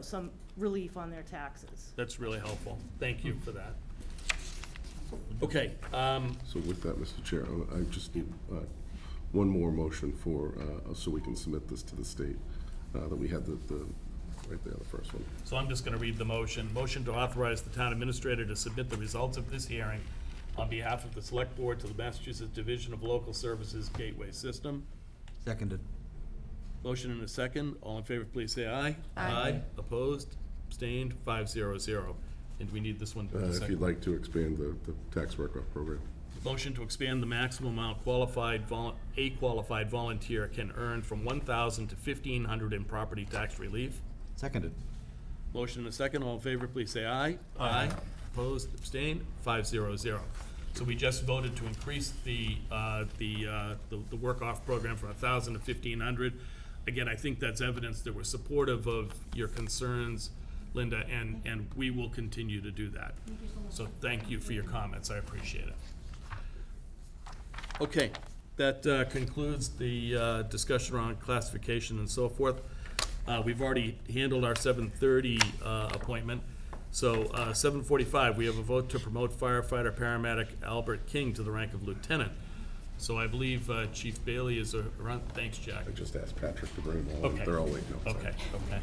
some relief on their taxes. That's really helpful. Thank you for that. Okay. So with that, Mr. Chair, I just need one more motion for, so we can submit this to the state, that we had the right there, the first one. So I'm just going to read the motion. Motion to authorize the town administrator to submit the results of this hearing on behalf of the Select Board to the Massachusetts Division of Local Services Gateway System. Seconded. Motion and a second. All in favor, please say aye. Aye. Opposed? Abstained? 5-0-0. And we need this one to be If second. you'd like to expand the tax work-off program. Motion to expand the maximum amount a qualified volunteer can earn from $1,000 to $1,500 in property tax relief. Seconded. Motion and a second. All in favor, please say aye. Aye. Opposed? Abstained? 5-0-0. So we just voted to increase the work-off program from 1,000 to 1,500. Again, I think that's evidence that we're supportive of your concerns, Linda, and we will continue to do that. So thank you for your comments, I appreciate it. Okay, that concludes the discussion around classification and so forth. We've already handled our 7:30 appointment. So 7:45, we have a vote to promote firefighter paramedic Albert King to the rank of lieutenant. So I believe Chief Bailey is around. Thanks, Jack. I just asked Patrick to bring them along. Okay. They're all waiting outside. Okay, okay.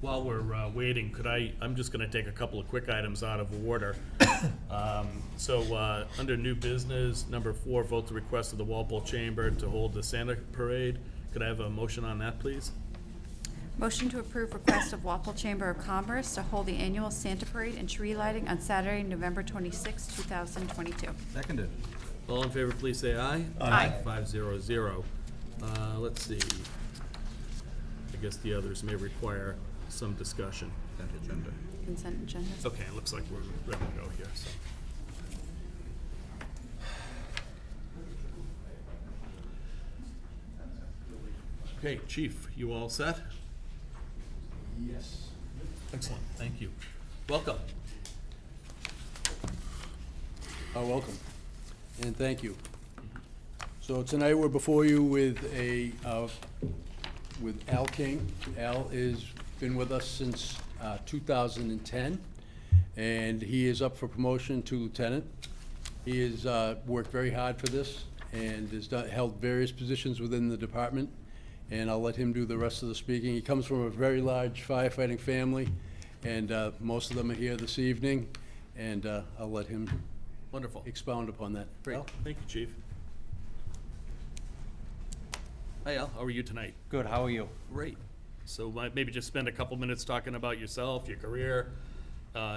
While we're waiting, I'm just gonna take a couple of quick items out of order. So, under new business, number 4, vote the request of the Walpole Chamber to hold the Santa Parade. Could I have a motion on that, please? Motion to approve request of Walpole Chamber of Commerce to hold the annual Santa Parade and tree lighting on Saturday, November 26, 2022. Seconded. All in favor, please say aye. Aye. 500. Let's see. I guess the others may require some discussion. Consent agenda. Consent agenda. Okay, it looks like we're ready to go here, so. Okay, Chief, you all set? Yes. Excellent, thank you. Welcome. Welcome, and thank you. So tonight, we're before you with with Al King. Al has been with us since 2010, and he is up for promotion to lieutenant. He has worked very hard for this and has held various positions within the department, and I'll let him do the rest of the speaking. He comes from a very large firefighting family, and most of them are here this evening, and I'll let him Wonderful. expound upon that. Great, Al? thank you, Chief. Hi, Al, how are you tonight? Good, how are you? Great. So maybe just spend a couple minutes talking about yourself, your career,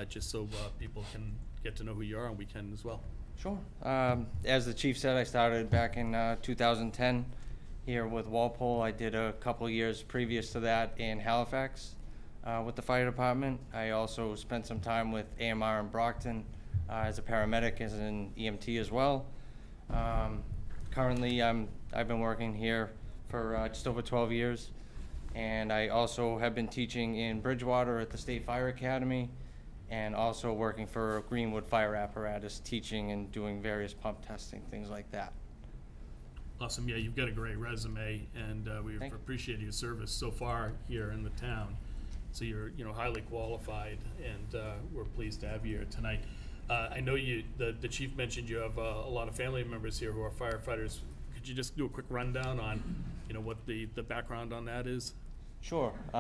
just so people can get to know who you are, and we can as well. Sure. As the chief said, I started back in 2010 here with Walpole. I did a couple of years previous to that in Halifax with the fire department. I also spent some time with AMR in Brockton as a paramedic, as an EMT as well. Currently, I've been working here for just over 12 years. And I also have been teaching in Bridgewater at the State Fire Academy, and also working for Greenwood Fire Apparatus, teaching and doing various pump testing, things like that. Awesome, yeah, you've got a great resume, and we've Thank you. appreciated your service so far here in the town. So you're, highly qualified, and we're pleased to have you here tonight. I know the chief mentioned you have a lot of family members here who are firefighters. Could you just do a quick rundown on, what the background on that is? Sure. Do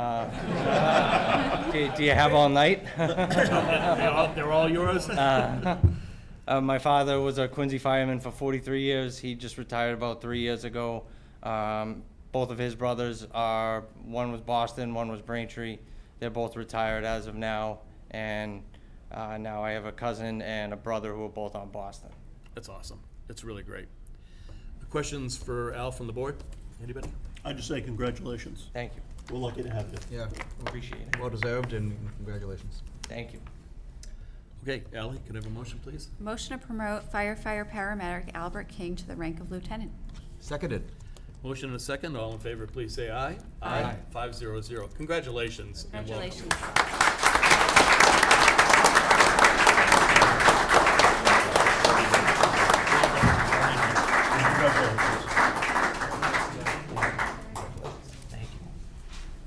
you have all night? They're all yours? My father was a Quincy fireman for 43 years. He just retired about 3 years ago. Both of his brothers are, one was Boston, one was Braintree. They're both retired as of now. And now I have a cousin and a brother who are both on Boston. That's awesome. That's really great. Questions for Al from the board? Anybody? I just say congratulations. Thank you. We're lucky to have you. Yeah, Appreciate it. well deserved, and congratulations. Thank you. Okay, Ally, can I have a motion, please? Motion to promote firefighter paramedic Albert King to the rank of lieutenant. Seconded. Motion and a second. All in favor, please say aye. Aye. 500. Congratulations. and welcome. Congratulations.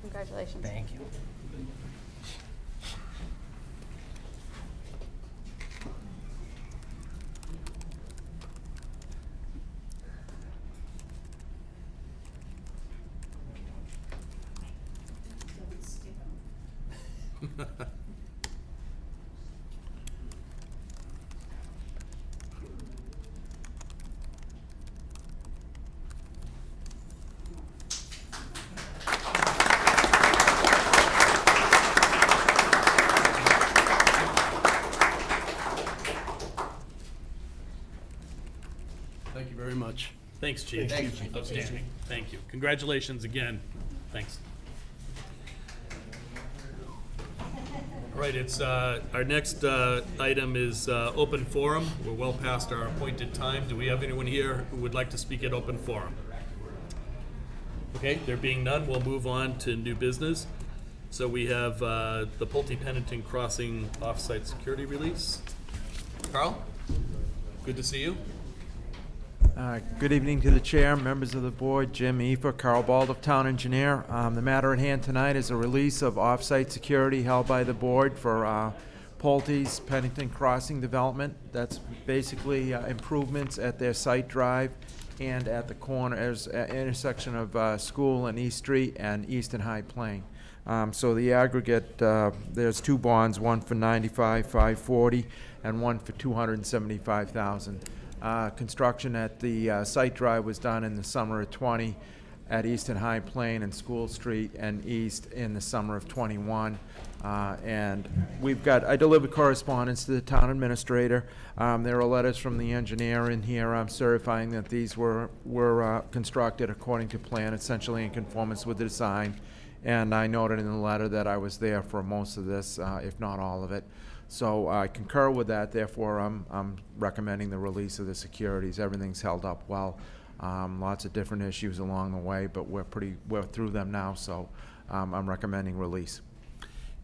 Congratulations. Thank you. Thank you very much. Thanks, Chief. Thanks, Chief. Outstanding. Thank you. Congratulations again. Thanks. All right, it's, our next item is open forum. We're well past our appointed time. Do we have anyone here who would like to speak at open forum? Okay, there being none, we'll move on to new business. So we have the Pulte Pennington Crossing off-site security release. Carl, good to see you. Good evening to the chair, members of the board, Jim Efer, Carl Baldoff, town engineer. The matter at hand tonight is a release of off-site security held by the board for Pulte's Pennington Crossing development. That's basically improvements at their site drive and at the intersection of School and East Street and East and High Plain. So the aggregate, there's two bonds, one for $95,540 and one for $275,000. Construction at the site drive was done in the summer of '20 at East and High Plain and School Street and East in the summer of '21. And I delivered correspondence to the town administrator. There are letters from the engineer in here certifying that these were constructed according to plan, essentially in conformance with the design. And I noted in the letter that I was there for most of this, if not all of it. So I concur with that, therefore I'm recommending the release of the securities. Everything's held up well. Lots of different issues along the way, but we're through them now, so I'm recommending release.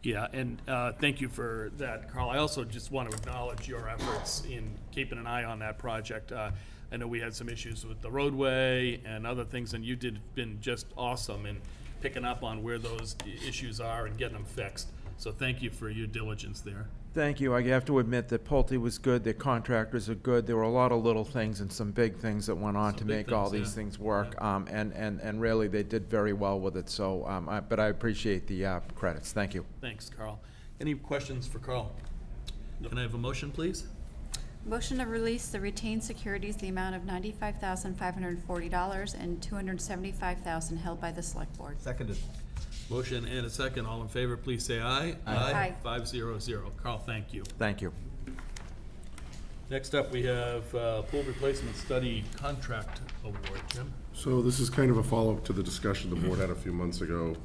Yeah, and thank you for that, Carl. I also just want to acknowledge your efforts in keeping an eye on that project. I know we had some issues with the roadway and other things, and you been just awesome in picking up on where those issues are and getting them fixed. So thank you for your diligence there. Thank you. I have to admit that Pulte was good, their contractors are good. There were a lot of little things and some big things that went on to make all these things work. And really, they did very well with it, so, but I appreciate the credits. Thank you. Thanks, Carl. Any questions for Carl? Can I have a motion, please? Motion to release the retained securities, the amount of $95,540 and $275,000 held by the select board. Seconded. Motion and a second. All in favor, please say aye. Aye. 5-0-0. Carl, thank you. Thank you. Next up, we have pool replacement study contract award. Jim? So this is kind of a follow-up to the discussion the board had a few months ago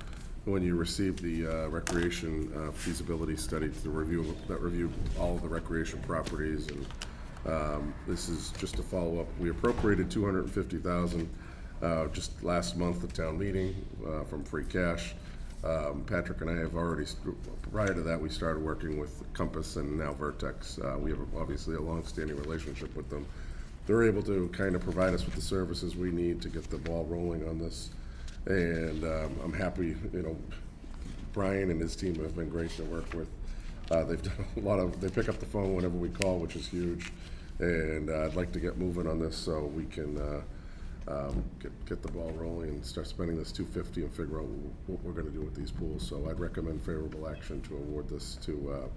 when you received the recreation feasibility study that reviewed all of the recreation properties. And this is just a follow-up. We appropriated $250,000 just last month at town meeting from free cash. Patrick and I have already, prior to that, we started working with Compass and now Vertex. We have obviously a long-standing relationship with them. They're able to kind of provide us with the services we need to get the ball rolling on this. And I'm happy, Brian and his team have been great to work with. They've done they pick up the phone whenever we call, which is huge. And I'd like to get moving on this so we can get the ball rolling and start spending this $250 and figure out what we're going to do with these pools. So I'd recommend favorable action to award this to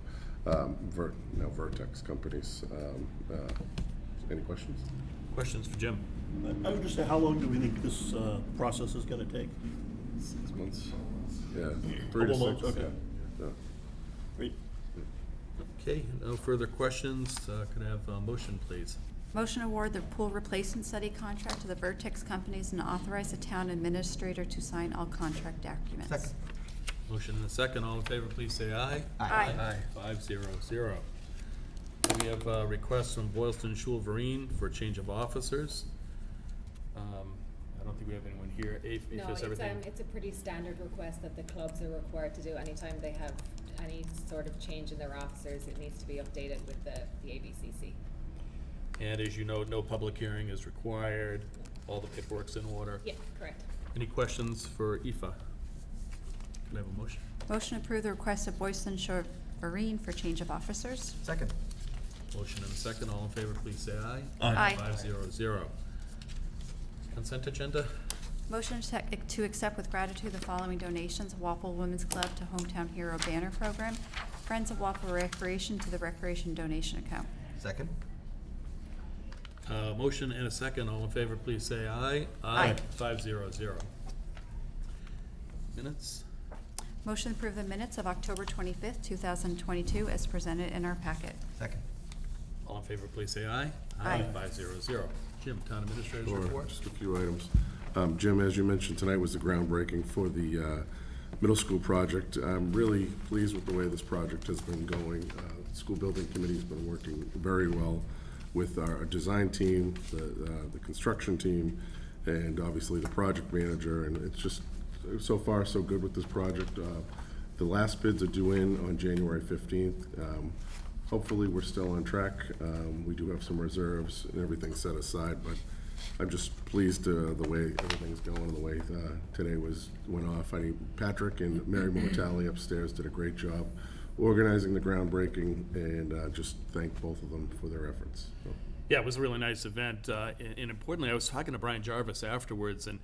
Vertex companies. Any questions? Questions for Jim? I would just say, how long do we think this process is going to take? 6 months. Yeah, 3 to 6. Couple months, okay. Yeah. Great. Okay, no further questions. Could I have a motion, please? Motion to award the pool replacement study contract to the Vertex companies and authorize the town administrator to sign all contract documents. Second. Motion and a second. All in favor, please say aye. Aye. Aye. 5-0-0. We have a request from Boylston Schul Vereen for a change of officers. I don't think we have anyone here. No, it's a pretty standard request that the clubs are required to do anytime they have any sort of change in their officers. It needs to be updated with the ABCC. And as you know, no public hearing is required. All the paperwork's in order. Yeah, correct. Any questions for Aoife? Can I have a motion? Motion to approve the request of Boylston Shore Vereen for change of officers. Second. Motion and a second. All in favor, please say aye. Aye. 5-0-0. Consent agenda? Motion to accept with gratitude the following donations: Waupel Women's Club to Hometown Hero Banner Program, Friends of Waupel Recreation to the Recreation Donation Account. Second? Motion and a second. All in favor, please say aye. Aye. 500. Minutes? Motion to approve the minutes of October 25th, 2022 as presented in our packet. Second. All in favor, please say aye. Aye. 500. Jim, Town Administrator's Sure, report. just a few items. Jim, as you mentioned, tonight was the groundbreaking for the middle school project. I'm really pleased with the way this project has been going. The School Building Committee's been working very well with our design team, the construction team, and obviously the project manager, and it's just, so far, so good with this project. The last bids are due in on January 15th. Hopefully, we're still on track. We do have some reserves and everything set aside, but I'm just pleased the way everything's going, and the way today went off. Patrick and Mary Mortali upstairs did a great job organizing the groundbreaking, and just thank both of them for their efforts. So. Yeah, it was a really nice event, and importantly, I was talking to Brian Jarvis afterwards, and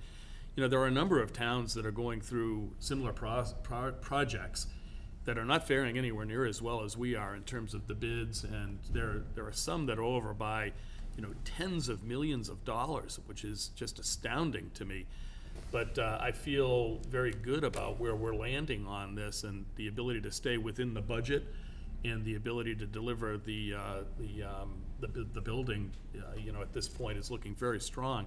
there are a number of towns that are going through similar projects that are not faring anywhere near as well as we are in terms of the bids, and there are some that are over by tens of millions of dollars, which is just astounding to me. But I feel very good about where we're landing on this, and the ability to stay within the budget and the ability to deliver the building, at this point is looking very strong.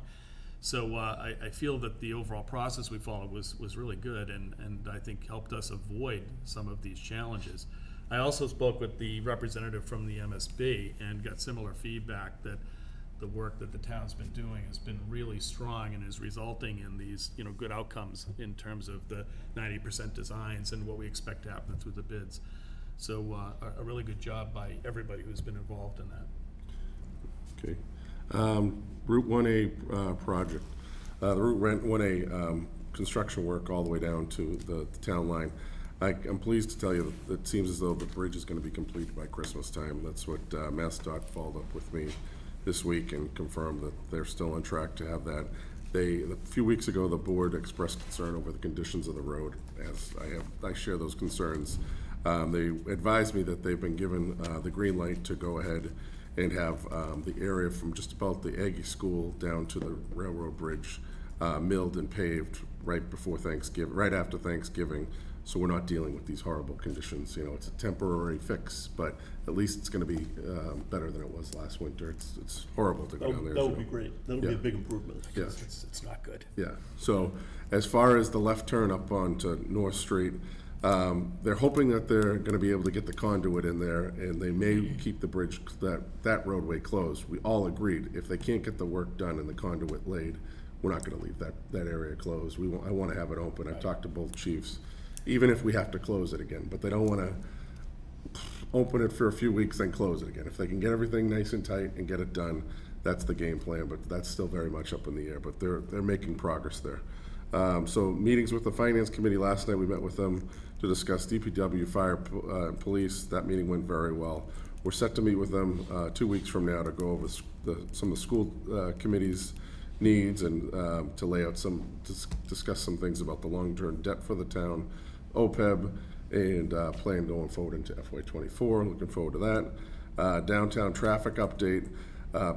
So I feel that the overall process we followed was really good, and I think helped us avoid some of these challenges. I also spoke with the representative from the MSB and got similar feedback that the work that the town's been doing has been really strong and is resulting in these good outcomes in terms of the 90% designs and what we expect to happen through the bids. So a really good job by everybody who's been involved in that. Okay. Route 1A project. The Route 1A construction work all the way down to the town line. I'm pleased to tell you that it seems as though the bridge is going to be completed by Christmas time. That's what MassDOT followed up with me this week and confirmed that they're still on track to have that. A few weeks ago, the board expressed concern over the conditions of the road. As I share those concerns. They advised me that they've been given the green light to go ahead and have the area from just about the Aggie School down to the railroad bridge milled and paved right before Thanksgiving, right after Thanksgiving. So we're not dealing with these horrible conditions. It's a temporary fix, but at least it's going to be better than it was last winter. It's horrible to go down there. That would be great. That would be a big improvement. Yeah. It's not good. Yeah. So as far as the left turn up onto North Street, they're hoping that they're going to be able to get the conduit in there, and they may keep the bridge, that roadway closed. We all agreed if they can't get the work done and the conduit laid, we're not going to leave that area closed. I want to have it open. I've talked to both chiefs, even if we have to close it again, but they don't want to open it for a few weeks and close it again. If they can get everything nice and tight and get it done, that's the game plan, but that's still very much up in the air, but they're making progress there. So meetings with the Finance Committee last night, we met with them to discuss DPW, fire, and police. That meeting went very well. We're set to meet with them 2 weeks from now to go over some of the school committee's needs and to lay out discuss some things about the long-term debt for the town, OPEB, and plan going forward into FY24. Looking forward to that. Downtown traffic update.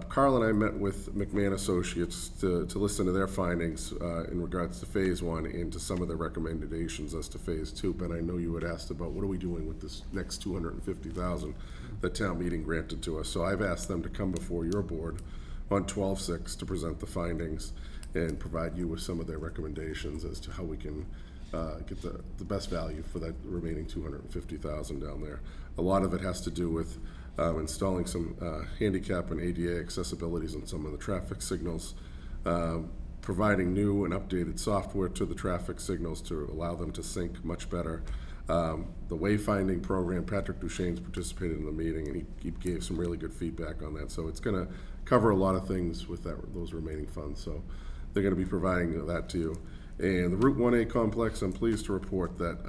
Carl and I met with McMahon Associates to listen to their findings in regards to Phase 1 and to some of their recommendations as to Phase 2. But I know you had asked about what are we doing with this next $250,000 that town meeting granted to us. So I've asked them to come before your board on 12/6 to present the findings and provide you with some of their recommendations as to how we can get the best value for that remaining $250,000 down there. A lot of it has to do with installing some handicap and ADA accessibilities on some of the traffic signals, providing new and updated software to the traffic signals to allow them to sync much better. The wayfinding program, Patrick Duchesne's participated in the meeting, and he gave some really good feedback on that. So it's going to cover a lot of things with those remaining funds. So they're going to be providing that to you. And the Route 1A complex, I'm pleased to report that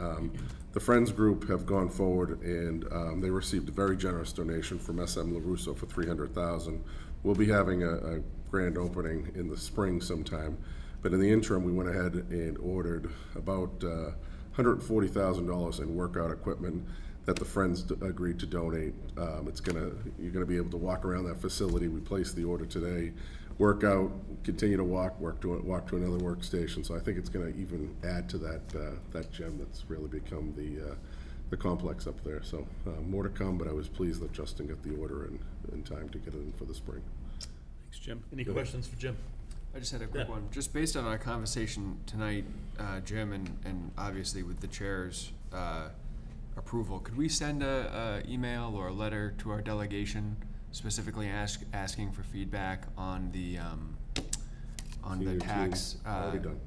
the Friends Group have gone forward and they received a very generous donation from SM LaRusso for $300,000. We'll be having a grand opening in the spring sometime But in the interim, we went ahead and ordered about $140,000 in workout equipment that the Friends agreed to donate. You're gonna be able to walk around that facility. We placed the order today, work out, continue to walk to another workstation. So I think it's gonna even add to that gym that's really become the complex up there. So more to come, but I was pleased that Justin got the order in time to get it in for the spring. Thanks, Jim. Any Good. questions for Jim? I just had a quick Yeah. one. Just based on our conversation tonight, Jim, and obviously with the chair's approval, could we send a email or a letter to our delegation specifically asking for feedback on the Senior team, tax? Already done.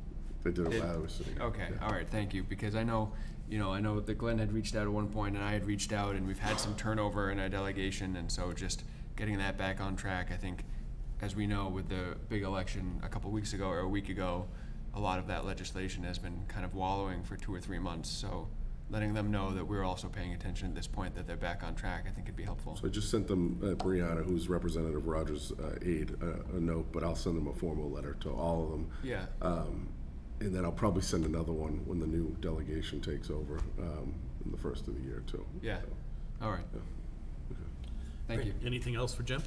They did it while I was sitting. Okay, Yeah. all right, thank you, because I know that Glenn had reached out at one point, and I had reached out, and we've had some turnover in our delegation, and so just getting that back on track, I think, as we know, with the big election a couple weeks ago or a week ago, a lot of that legislation has been kind of wallowing for 2 or 3 months, so letting them know that we're also paying attention at this point, that they're back on track, I think it'd be helpful. So I just sent them, Brianna, who's Representative Rogers' aide, a note, but I'll send them a formal letter to all of them. Yeah. And then I'll probably send another one when the new delegation takes over in the first of the year, too. Yeah, all right. Thank you. Great. Anything else for Jim?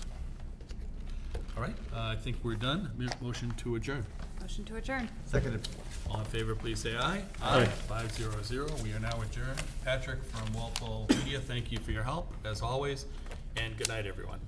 All right, I think we're done. Motion to adjourn. Motion to adjourn. Seconded. All in favor, please say aye. Aye. 500. We are now adjourned. Patrick from Walpole Media, thank you for your help, as always, and good night, everyone.